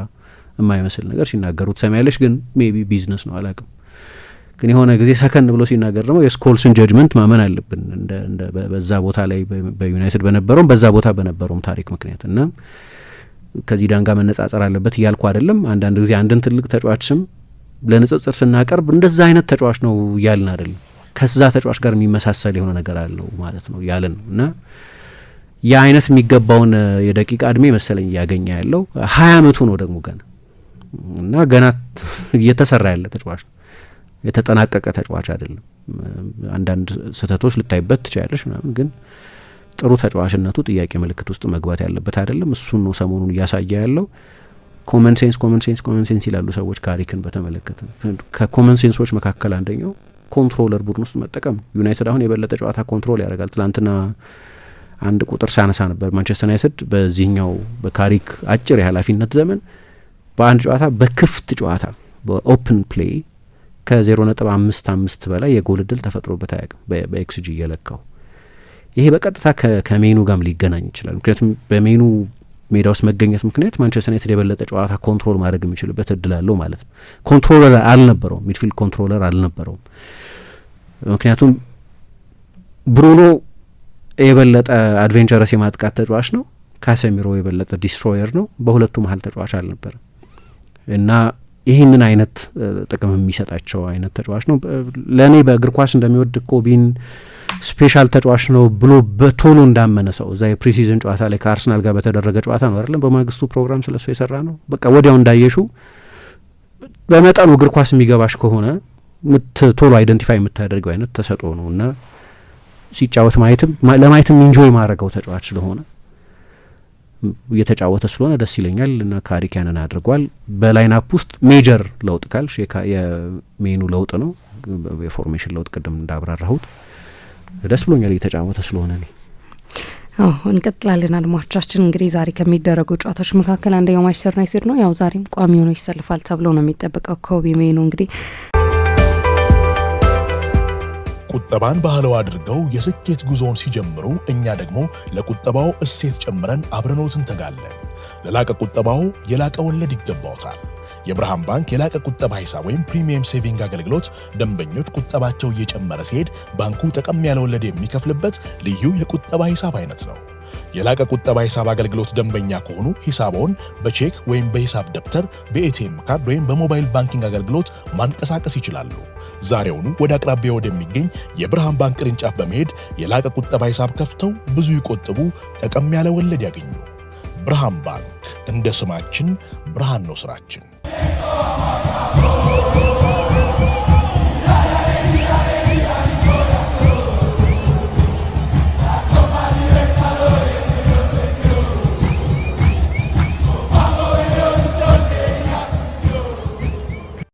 የማይመስል ነገር ሲናገሩት ሰማያለሽ። ግን ሜቢ ቢዝነስ ነው አላውቅም። ግን የሆነ ጊዜ ሰከን ብሎ ሲናገር ደግሞ የስኮልስን ጀጅመንት ማመን አለብን በዛ ቦታ ላይ በዩናይትድ በነበረውም በዛ ቦታ በነበረውም ታሪክ ምክንያት እና ከዚዳን ጋር መነጻጸር አለበት እያልኩ አይደለም። አንዳንድ ጊዜ አንድን ትልቅ ተጫዋች ስም ለንጽጽር ስናቀርብ እንደዛ አይነት ተጫዋች ነው ያልን አይደለም፣ ከዛ ተጫዋች ጋር የሚመሳሰል የሆነ ነገር አለው ማለት ነው ያልን ነው እና ያ አይነት የሚገባውን የደቂቃ እድሜ መሰለኝ እያገኘ ያለው 20 አመቱ ነው ደግሞ እና ገና እየተሰራ ያለ ተጫዋች ነው። የተጠናቀቀ ተጫዋች አይደለም። አንዳንድ ስህተቶች ልታይበት ትችላለሽ ምናምን፣ ግን ጥሩ ተጫዋችነቱ ጥያቄ ምልክት ውስጥ መግባት ያለበት አይደለም። እሱን ነው ሰሞኑን እያሳየ ያለው። ኮመን ሴንስ ይላሉ ሰዎች ካሪክን በተመለከተ። ከኮመን ሴንሶች መካከል አንደኛው ኮንትሮለር ቡድን ውስጥ መጠቀም። ዩናይትድ አሁን የበለጠ ጨዋታ ኮንትሮል ያደርጋል። ትላንትና አንድ ቁጥር ሳነሳ ነበር። ማንቸስተር ዩናይትድ በዚህኛው በካሪክ አጭር የኃላፊነት ዘመን በአንድ ጨዋታ በክፍት ጨዋታ በኦፕን ፕሌይ ከ0.55 በላይ የጎል እድል ተፈጥሮበት አያውቅም በኤክስጂ እየለካው። ይሄ በቀጥታ ከሜኑ ጋርም ሊገናኝ ይችላል። ምክንያቱም በሜኑ ሜዳ ውስጥ መገኘት ምክንያት ማንቸስተር ዩናይትድ የበለጠ ጨዋታ ኮንትሮል ማድረግ የሚችልበት እድል አለው ማለት ነው። ኮንትሮለር አልነበረውም፣ ሚድፊልድ ኮንትሮለር አልነበረውም። ምክንያቱም ብሩኖ የበለጠ አድቬንቸረስ የማጥቃት ተጫዋች ነው፣ ካሴሚሮ የበለጠ ዲስትሮየር ነው። በሁለቱ መሀል ተጫዋች አልነበረም እና ይህንን አይነት ጥቅም የሚሰጣቸው አይነት ተጫዋች ነው። ለእኔ በእግር ኳስ እንደሚወድ ኮቢን ስፔሻል ተጫዋች ነው ብሎ በቶሎ እንዳመነ ሰው እዛ የፕሪሲዝን ጨዋታ ላይ ከአርሰናል ጋር በተደረገ ጨዋታ ነው አይደለም፣ በማግስቱ ፕሮግራም ስለሱ የሰራ ነው። በቃ ወዲያው እንዳየሹ በመጠኑ እግር ኳስ የሚገባሽ ከሆነ ቶሎ አይደንቲፋይ የምታደርገው አይነት ተሰጥኦ ነው እና ሲጫወት ለማየትም ኢንጆይ ማድረገው ተጫዋች ስለሆነ እየተጫወተ ስለሆነ ደስ ይለኛል እና ካሪክ ያንን አድርጓል። በላይን አፕ ውስጥ ሜጀር ለውጥ ካልሽ የሜኑ ለውጥ ነው፣ የፎርሜሽን ለውጥ ቅድም እንዳብራራሁት ደስ ብሎኛል እየተጫወተ ስለሆነ ነው። እንቀጥላለን። አድማጮቻችን እንግዲህ ዛሬ ከሚደረጉ ጨዋታዎች መካከል አንደኛው ማንቸስተር ዩናይትድ ነው። ያው ዛሬም ቋሚ ሆኖ ይሰልፋል ተብሎ ነው የሚጠበቀው። ኮቢ ሜኑ እንግዲህ ቁጠባን ባህለው አድርገው የስኬት ጉዞውን ሲጀምሩ እኛ ደግሞ ለቁጠባው እሴት ጨምረን አብረኖት እንተጋለን። ለላቀ ቁጠባው የላቀ ወለድ ይገባውታል። የብርሃን ባንክ የላቀ ቁጠባ ሂሳብ ወይም ፕሪሚየም ሴቪንግ አገልግሎት ደንበኞች ቁጠባቸው እየጨመረ ሲሄድ ባንኩ ጠቀም ያለ ወለድ የሚከፍልበት ልዩ የቁጠባ ሂሳብ አይነት ነው። የላቀ ቁጠባ ሂሳብ አገልግሎት ደንበኛ ከሆኑ ሂሳቦን በቼክ ወይም በሂሳብ ደብተር፣ በኤቲኤም ካርድ ወይም በሞባይል ባንኪንግ አገልግሎት ማንቀሳቀስ ይችላሉ። ዛሬውኑ ወደ አቅራቢያ ወደሚገኝ የብርሃን ባንክ ቅርንጫፍ በመሄድ የላቀ ቁጠባ ሂሳብ ከፍተው ብዙ ይቆጥቡ፣ ጠቀም ያለ ወለድ ያገኙ። ብርሃን ባንክ፣ እንደ ስማችን ብርሃን ነው ስራችን።